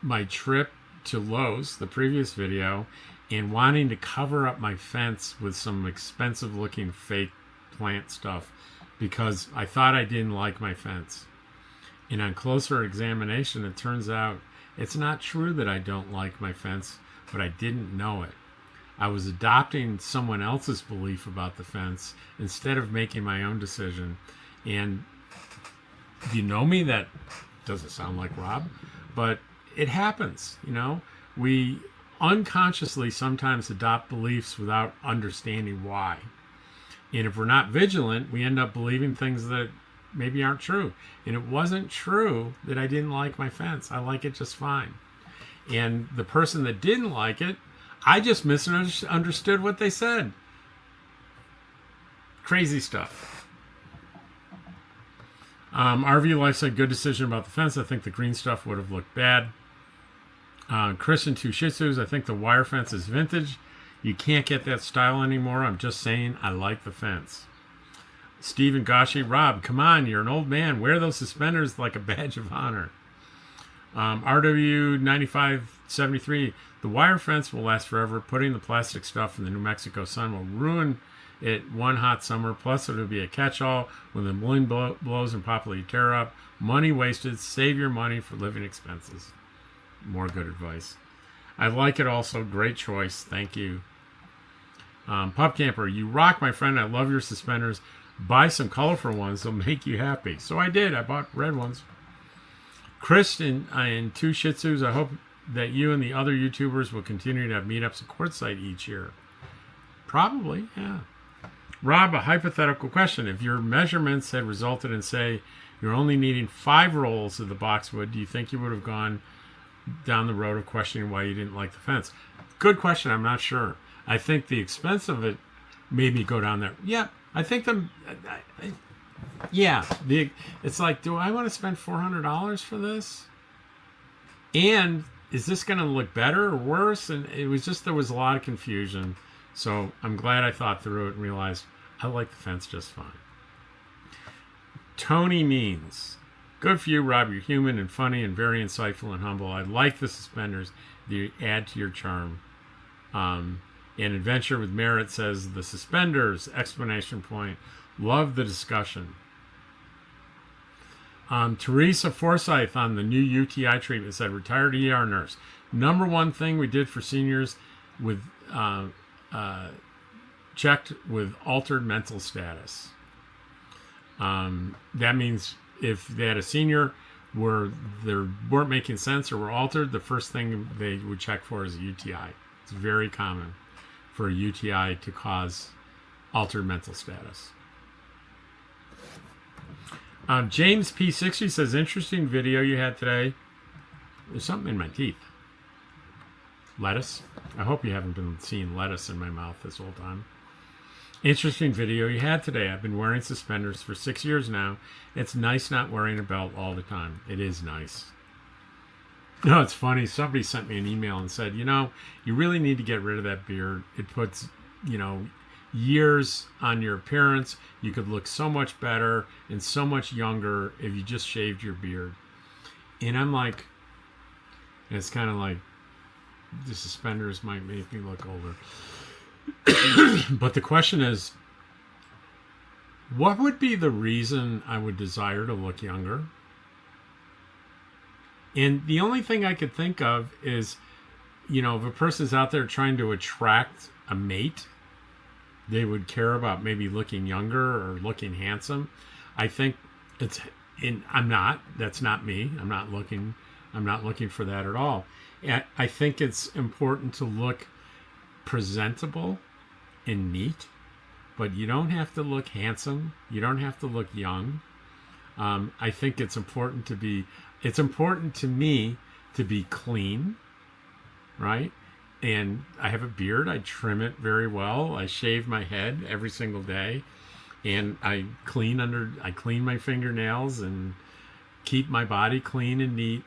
S1: my trip to Lowe's, the previous video, and wanting to cover up my fence with some expensive looking fake plant stuff because I thought I didn't like my fence. And on closer examination, it turns out it's not true that I don't like my fence, but I didn't know it. I was adopting someone else's belief about the fence instead of making my own decision. And if you know me, that doesn't sound like Rob, but it happens. We unconsciously sometimes adopt beliefs without understanding why. And if we're not vigilant, we end up believing things that maybe aren't true. And it wasn't true that I didn't like my fence. I like it just fine. And the person that didn't like it, I just misunderstood what they said. Crazy stuff. RV Life said, good decision about the fence. I think the green stuff would have looked bad. Chris and two Shih Tzus, I think the wire fence is vintage. You can't get that style anymore. I'm just saying I like the fence. Stephen Gashi, Rob, come on, you're an old man. Wear those suspenders like a badge of honor. RW9573, the wire fence will last forever. Putting the plastic stuff in the New Mexico sun will ruin it one hot summer. Plus, it'll be a catch-all when the wind blows and properly tear up. Money wasted. Save your money for living expenses. More good advice. I like it also. Great choice. Thank you. Pup Camper, you rock, my friend. I love your suspenders. Buy some colorful ones. They'll make you happy. So I did. I bought red ones. Chris and two Shih Tzus, I hope that you and the other YouTubers will continue to have meetups at Quartzsite each year. Probably, yeah. Rob, a hypothetical question. If your measurements had resulted in, say, you're only needing 5 rolls of the boxwood, do you think you would have gone down the road of questioning why you didn't like the fence? Good question. I'm not sure. I think the expense of it made me go down there. Yeah, I think it's like, do I want to spend $400 for this? And is this going to look better or worse? And it was just, there was a lot of confusion. So I'm glad I thought through it and realized I like the fence just fine. Tony Means, good for you, Rob. You're human and funny and very insightful and humble. I like the suspenders. They add to your charm. And Adventure with Merit says, the suspenders, exclamation point. Love the discussion. Teresa Forsyth on the new UTI treatment said, retired ER nurse. Number one thing we did for seniors with checked with altered mental status. That means if they had a senior where they weren't making sense or were altered, the first thing they would check for is a UTI. It's very common for a UTI to cause altered mental status. James P60 says, interesting video you had today. There's something in my teeth. Lettuce. I hope you haven't been seeing lettuce in my mouth this whole time. Interesting video you had today. I've been wearing suspenders for 6 years now. It's nice not wearing a belt all the time. It is nice. No, it's funny. Somebody sent me an email and said, you really need to get rid of that beard. It puts, years on your appearance. You could look so much better and so much younger if you just shaved your beard. And I'm like, it's kind of like the suspenders might make me look older. But the question is, what would be the reason I would desire to look younger? And the only thing I could think of is, if a person's out there trying to attract a mate, they would care about maybe looking younger or looking handsome. I think that's not me. I'm not looking for that at all. And I think it's important to look presentable and neat, but you don't have to look handsome. You don't have to look young. I think it's important to be, it's important to me to be clean, right? And I have a beard. I trim it very well. I shave my head every single day, and I clean my fingernails and keep my body clean and neat.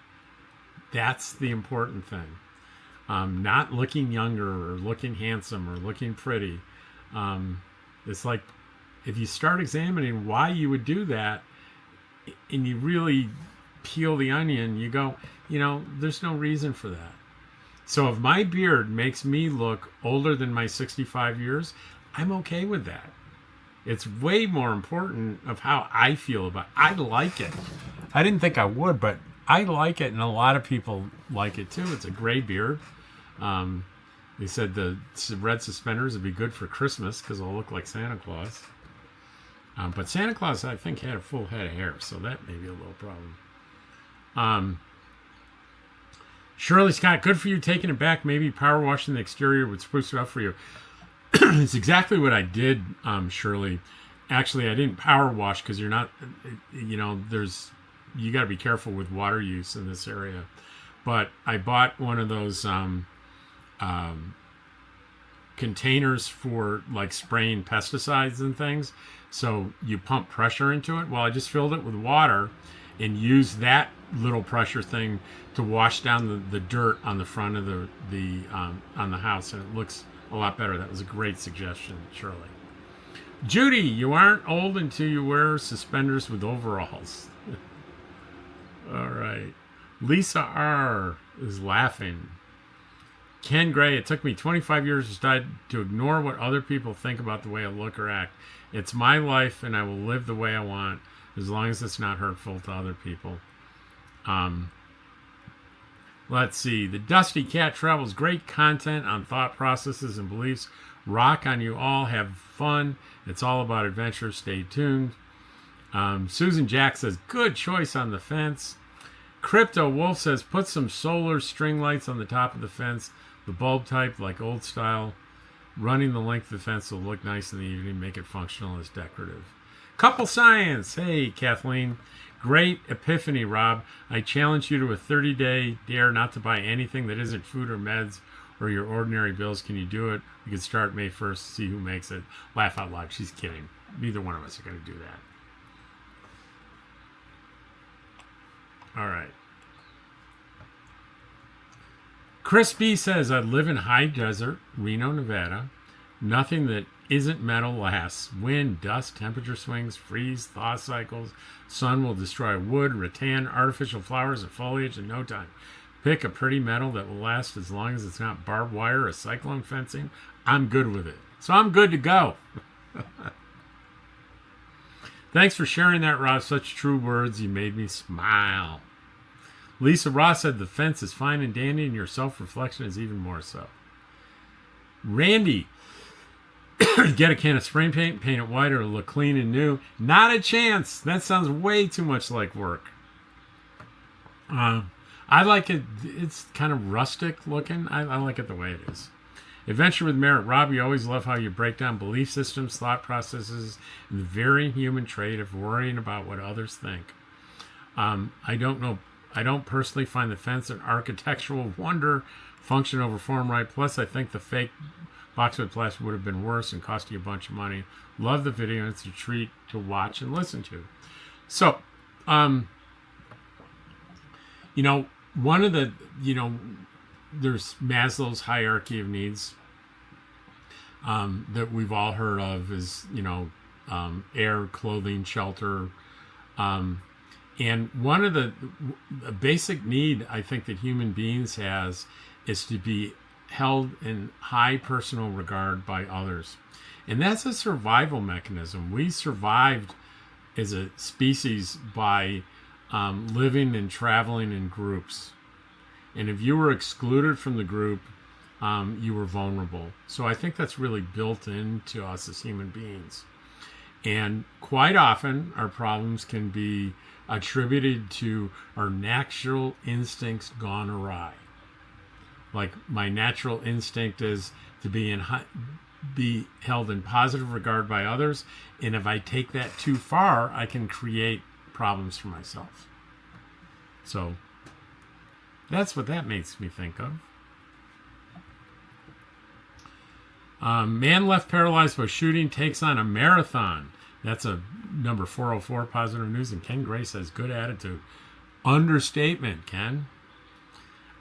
S1: That's the important thing. Not looking younger or looking handsome or looking pretty. It's like if you start examining why you would do that and you really peel the onion, you go, there's no reason for that. So if my beard makes me look older than my 65 years, I'm okay with that. It's way more important of how I feel about it. I like it. I didn't think I would, but I like it, and a lot of people like it too. It's a gray beard. They said the red suspenders would be good for Christmas because I'll look like Santa Claus. But Santa Claus, I think, had a full head of hair, so that may be a little problem. Shirley Scott, good for you taking it back. Maybe power washing the exterior would spruce it up for you. It's exactly what I did, Shirley. Actually, I didn't power wash because you're not, you got to be careful with water use in this area. But I bought one of those containers for like spraying pesticides and things. So you pump pressure into it. Well, I just filled it with water and used that little pressure thing to wash down the dirt on the front of on the house, and it looks a lot better. That was a great suggestion, Shirley. Judy, you aren't old until you wear suspenders with overalls. All right. Lisa R is laughing. Ken Gray, it took me 25 years to decide to ignore what other people think about the way I look or act. It's my life, and I will live the way I want, as long as it's not hurtful to other people. Let's see. The Dusty Cat Travels. Great content on thought processes and beliefs. Rock on you all. Have fun. It's all about adventure. Stay tuned. Susan Jack says, good choice on the fence. Crypto Wolf says, put some solar string lights on the top of the fence. The bulb type, like old style. Running the length of the fence will look nice in the evening. Make it functional as decorative. Couple Science. Hey, Kathleen. Great epiphany, Rob. I challenge you to a 30-day dare not to buy anything that isn't food or meds or your ordinary bills. Can you do it? We could start May 1st, see who makes it. Laugh out loud. She's kidding. Neither one of us are going to do that. All right. Chris B says, I live in high desert, Reno, Nevada. Nothing that isn't metal lasts. Wind, dust, temperature swings, freeze, thaw cycles. Sun will destroy wood, rattan, artificial flowers, and foliage in no time. Pick a pretty metal that will last as long as it's not barbed wire or cyclone fencing. I'm good with it. So I'm good to go. Thanks for sharing that, Rob. Such true words. You made me smile. Lisa Ross said the fence is fine and dandy, and your self-reflection is even more so. Randy, get a can of spray paint, paint it white, or it'll look clean and new. Not a chance. That sounds way too much like work. I like it. It's kind of rustic looking. I like it the way it is. Adventure with Merit. Rob, you always love how you break down belief systems, thought processes, and the very human trait of worrying about what others think. I don't personally find the fence an architectural wonder, function over form right. Plus, I think the fake boxwood plastic would have been worse and cost you a bunch of money. Love the video. It's a treat to watch and listen to. So, one of the, there's Maslow's hierarchy of needs that we've all heard of is, air, clothing, shelter. And one of the basic need I think that human beings has is to be held in high personal regard by others. And that's a survival mechanism. We survived as a species by living and traveling in groups. And if you were excluded from the group, you were vulnerable. So I think that's really built into us as human beings. And quite often, our problems can be attributed to our natural instincts gone awry. Like my natural instinct is to be held in positive regard by others, and if I take that too far, I can create problems for myself. So that's what that makes me think of. Man left paralyzed by shooting takes on a marathon. That's a number 404 positive news. And Ken Gray says, good attitude. Understatement, Ken.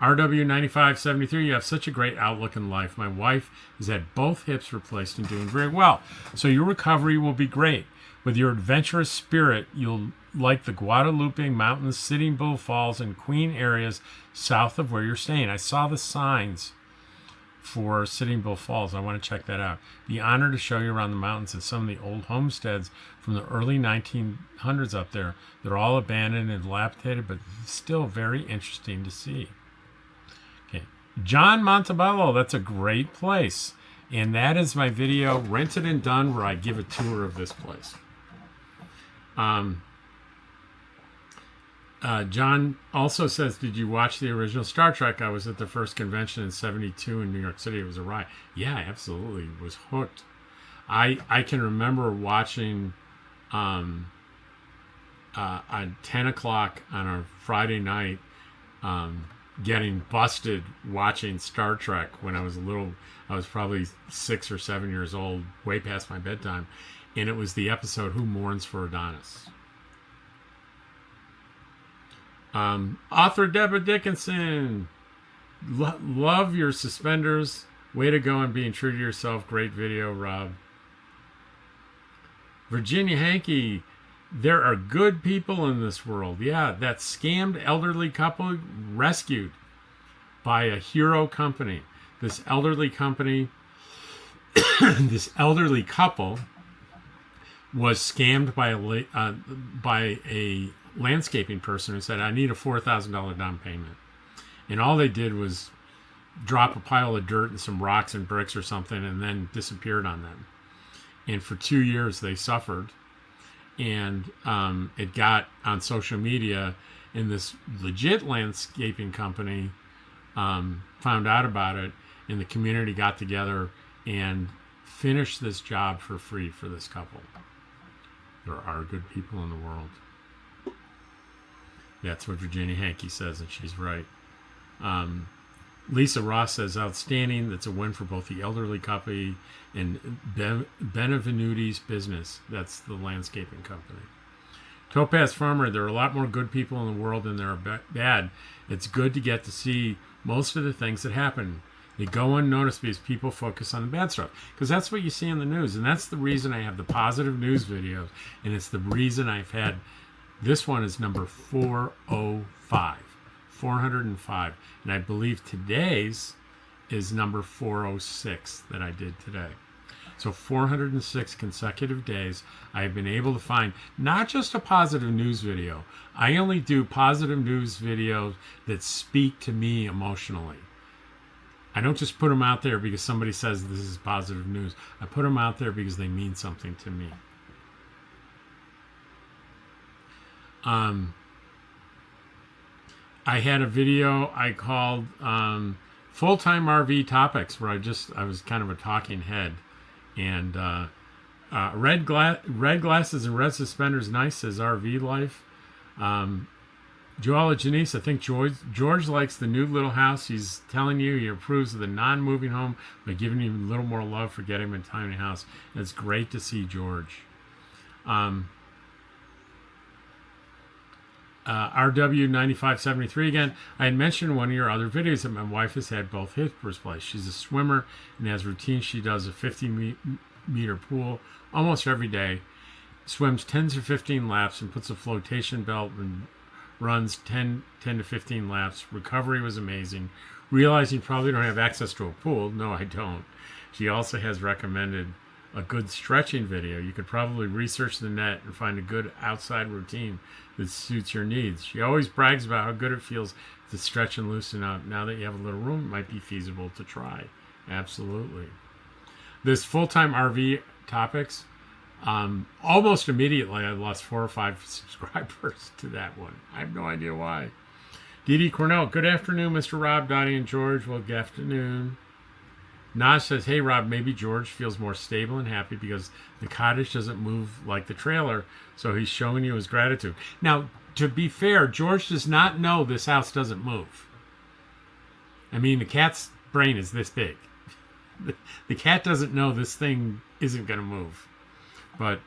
S1: RW9573, you have such a great outlook in life. My wife has had both hips replaced and doing very well. So your recovery will be great. With your adventurous spirit, you'll like the Guadalupe Mountains, Sitting Bull Falls, and Queen areas south of where you're staying. I saw the signs for Sitting Bull Falls. I want to check that out. Be honored to show you around the mountains and some of the old homesteads from the early 1900s up there. They're all abandoned and dilapidated, but still very interesting to see. Okay, John Montebello, that's a great place. And that is my video, Rented and Done, where I give a tour of this place. John also says, did you watch the original Star Trek? I was at the first convention in 72 in New York City. It was a riot. Yeah, absolutely. Was hooked. I can remember watching at 10 o'clock on a Friday night, getting busted watching Star Trek when I was little. I was probably 6 or 7 years old, way past my bedtime. And it was the episode Who Mourns for Adonis. Author Deborah Dickinson, love your suspenders. Way to go and being true to yourself. Great video, Rob. Virginia Hankey, there are good people in this world. Yeah, that scammed elderly couple rescued by a hero company. This elderly company, this elderly couple was scammed by a landscaping person who said, I need a $4,000 down payment. And all they did was drop a pile of dirt and some rocks and bricks or something and then disappeared on them. And for 2 years they suffered. And it got on social media, and this legit landscaping company found out about it, and the community got together and finished this job for free for this couple. There are good people in the world. That's what Virginia Hankey says, and she's right. Lisa Ross says, outstanding. That's a win for both the elderly couple and Benevenuti's business. That's the landscaping company. Topaz Farmer, there are a lot more good people in the world than there are bad. It's good to get to see most of the things that happen. They go unnoticed because people focus on the bad stuff. Because that's what you see in the news. And that's the reason I have the positive news videos. And it's the reason I've had, this one is number 405. 405. And I believe today's is number 406 that I did today. So 406 consecutive days, I've been able to find not just a positive news video. I only do positive news videos that speak to me emotionally. I don't just put them out there because somebody says this is positive news. I put them out there because they mean something to me. I had a video I called Full-Time RV Topics, where I was kind of a talking head. And red glasses and red suspenders, nice, says RV Life. Joella Janice, I think George likes the new little house. He's telling you he approves of the non-moving home by giving you a little more love for getting him a tiny house. And it's great to see George. RW9573 again. I had mentioned in one of your other videos that my wife has had both hips replaced. She's a swimmer and has routine. She does a 50-meter pool almost every day, swims 10 to 15 laps and puts a flotation belt and runs 10 to 15 laps. Recovery was amazing. Realizing probably don't have access to a pool. No, I don't. She also has recommended a good stretching video. You could probably research the net and find a good outside routine that suits your needs. She always brags about how good it feels to stretch and loosen up. Now that you have a little room, it might be feasible to try. Absolutely. This full-time RV topics, almost immediately I lost 4 or 5 subscribers to that one. I have no idea why. Dee Dee Cornell, good afternoon, Mr. Rob, Dottie, and George. Well, good afternoon. Naj says, hey, Rob, maybe George feels more stable and happy because the cottage doesn't move like the trailer, so he's showing you his gratitude. Now, to be fair, George does not know this house doesn't move. I mean, the cat's brain is this big. The cat doesn't know this thing isn't going to move. But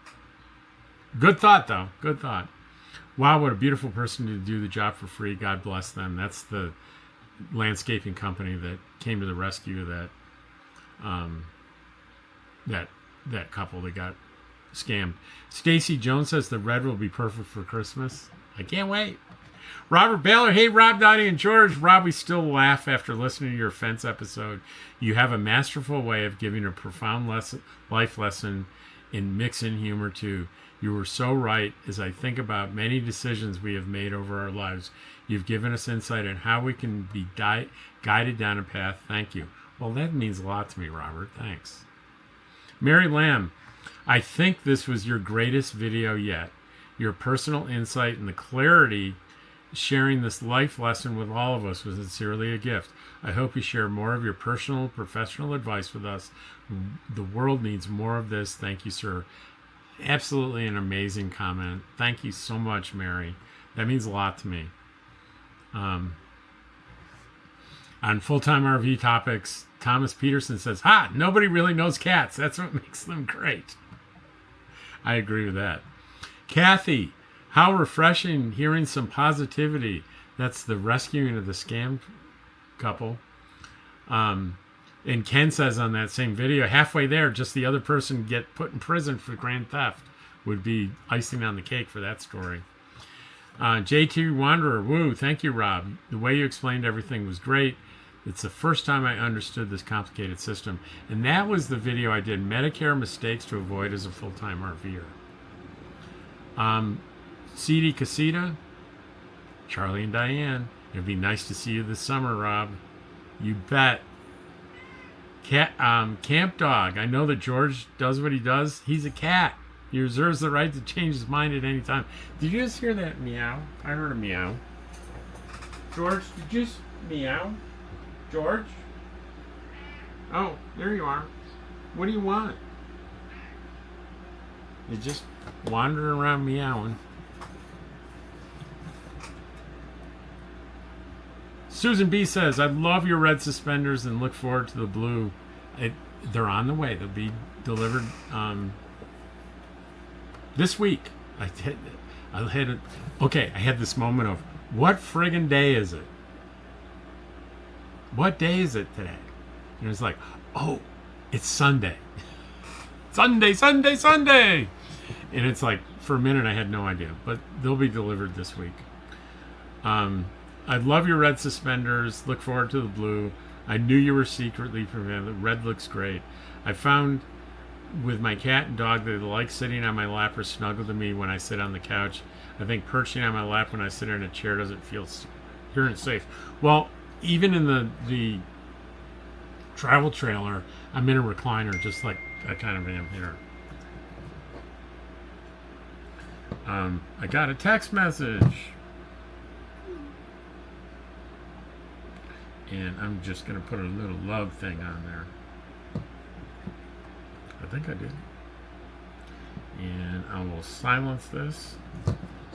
S1: good thought, though. Good thought. Wow, what a beautiful person to do the job for free. God bless them. That's the landscaping company that came to the rescue of that couple that got scammed. Stacy Jones says the red will be perfect for Christmas. I can't wait. Robert Baylor, hey Rob, Dottie, and George. Rob, we still laugh after listening to your fence episode. You have a masterful way of giving a profound life lesson and mix in humor too. You were so right. As I think about many decisions we have made over our lives, you've given us insight on how we can be guided down a path. Thank you. Well, that means a lot to me, Robert. Thanks. Mary Lamb, I think this was your greatest video yet. Your personal insight and the clarity sharing this life lesson with all of us was sincerely a gift. I hope you share more of your personal, professional advice with us. The world needs more of this. Thank you, sir. Absolutely an amazing comment. Thank you so much, Mary. That means a lot to me. On full-time RV topics, Thomas Peterson says, nobody really knows cats. That's what makes them great. I agree with that. Kathy, how refreshing hearing some positivity. That's the rescuing of the scam couple. And Ken says on that same video, halfway there, just the other person get put in prison for grand theft would be icing on the cake for that story. JT Wanderer, woo, thank you, Rob. The way you explained everything was great. It's the first time I understood this complicated system. And that was the video I did, Medicare mistakes to avoid as a full-time RVer. CD Casita, Charlie and Diane, it'd be nice to see you this summer, Rob. You bet. Camp Dog, I know that George does what he does. He's a cat. He reserves the right to change his mind at any time. Did you just hear that meow? I heard a meow. George, did you just meow? George? Oh, there you are. What do you want? You're just wandering around meowing. Susan B says, I love your red suspenders and look forward to the blue. They're on the way. They'll be delivered this week. I had this moment of, what friggin' day is it? What day is it today? And it's like, oh, it's Sunday. Sunday. And it's like, for a minute, I had no idea. But they'll be delivered this week. I love your red suspenders. Look forward to the blue. I knew you were secretly from them. The red looks great. I found with my cat and dog they like sitting on my lap or snuggled to me when I sit on the couch. I think perching on my lap when I sit in a chair doesn't feel secure and safe. Well, even in the travel trailer, I'm in a recliner just like I kind of am here. I got a text message. And I'm just going to put a little love thing on there. I think I did. And I will silence this.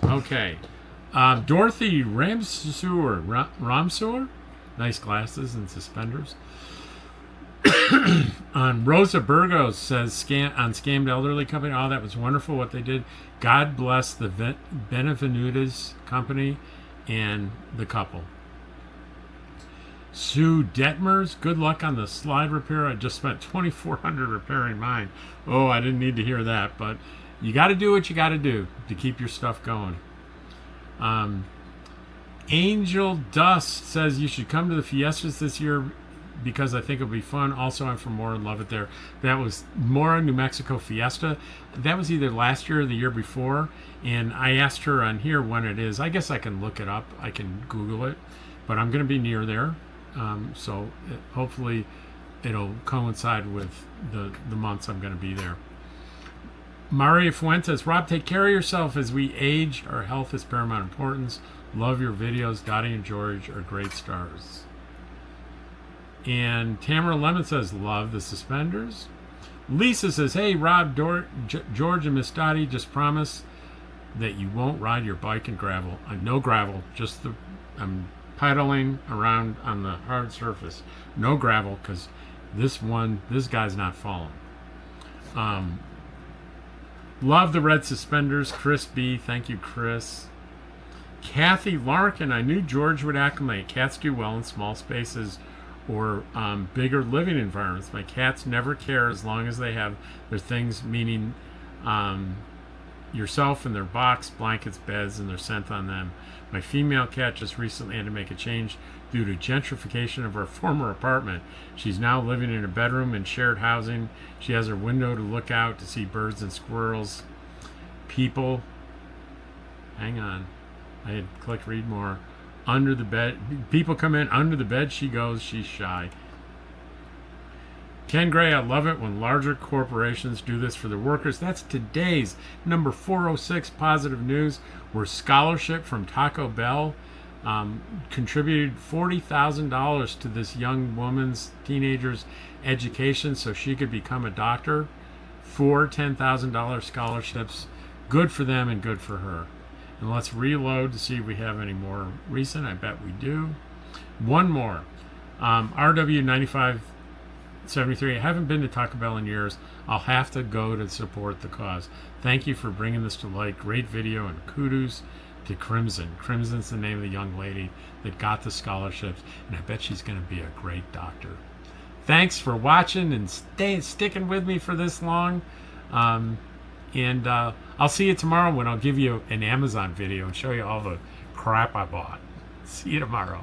S1: Okay. Dorothy Ramsur. Nice glasses and suspenders. Rosa Burgos says, on Scammed Elderly Company. Oh, that was wonderful what they did. God bless the Benevenutas Company and the couple. Sue Detmers, good luck on the slide repair. I just spent $2,400 repairing mine. Oh, I didn't need to hear that, but you got to do what you got to do to keep your stuff going. Angel Dust says you should come to the Fiestas this year because I think it'll be fun. Also, I'm from Mora and love it there. That was Mora, New Mexico Fiesta. That was either last year or the year before, and I asked her on here when it is. I guess I can look it up. I can Google it, but I'm going to be near there. So hopefully it'll coincide with the months I'm going to be there. Maria Fuentes, Rob, take care of yourself as we age. Our health is paramount importance. Love your videos. Dottie and George are great stars. And Tamara Lemon says, love the suspenders. Lisa says, hey, Rob, George, and Miss Dottie, just promise that you won't ride your bike in gravel. No gravel, just I'm pedaling around on the hard surface. No gravel, because this guy's not falling. Love the red suspenders. Chris B, thank you, Chris. Kathy Larkin, I knew George would acclimate. Cats do well in small spaces or bigger living environments. My cats never care as long as they have their things, meaning yourself and their box, blankets, beds, and their scent on them. My female cat just recently had to make a change due to gentrification of her former apartment. She's now living in a bedroom in shared housing. She has her window to look out to see birds and squirrels. People, hang on, I had clicked read more. Under the bed, people come in, under the bed she goes, she's shy. Ken Gray, I love it when larger corporations do this for their workers. That's today's number 406 positive news, where scholarship from Taco Bell contributed $40,000 to this young woman's, teenager's education so she could become a doctor. 4 $10,000 scholarships. Good for them and good for her. And let's reload to see if we have any more recent. I bet we do. One more. RW9573. I haven't been to Taco Bell in years. I'll have to go to support the cause. Thank you for bringing this to light. Great video, and kudos to Crimson. Crimson's the name of the young lady that got the scholarships, and I bet she's going to be a great doctor. Thanks for watching and sticking with me for this long. And I'll see you tomorrow when I'll give you an Amazon video and show you all the crap I bought. See you tomorrow.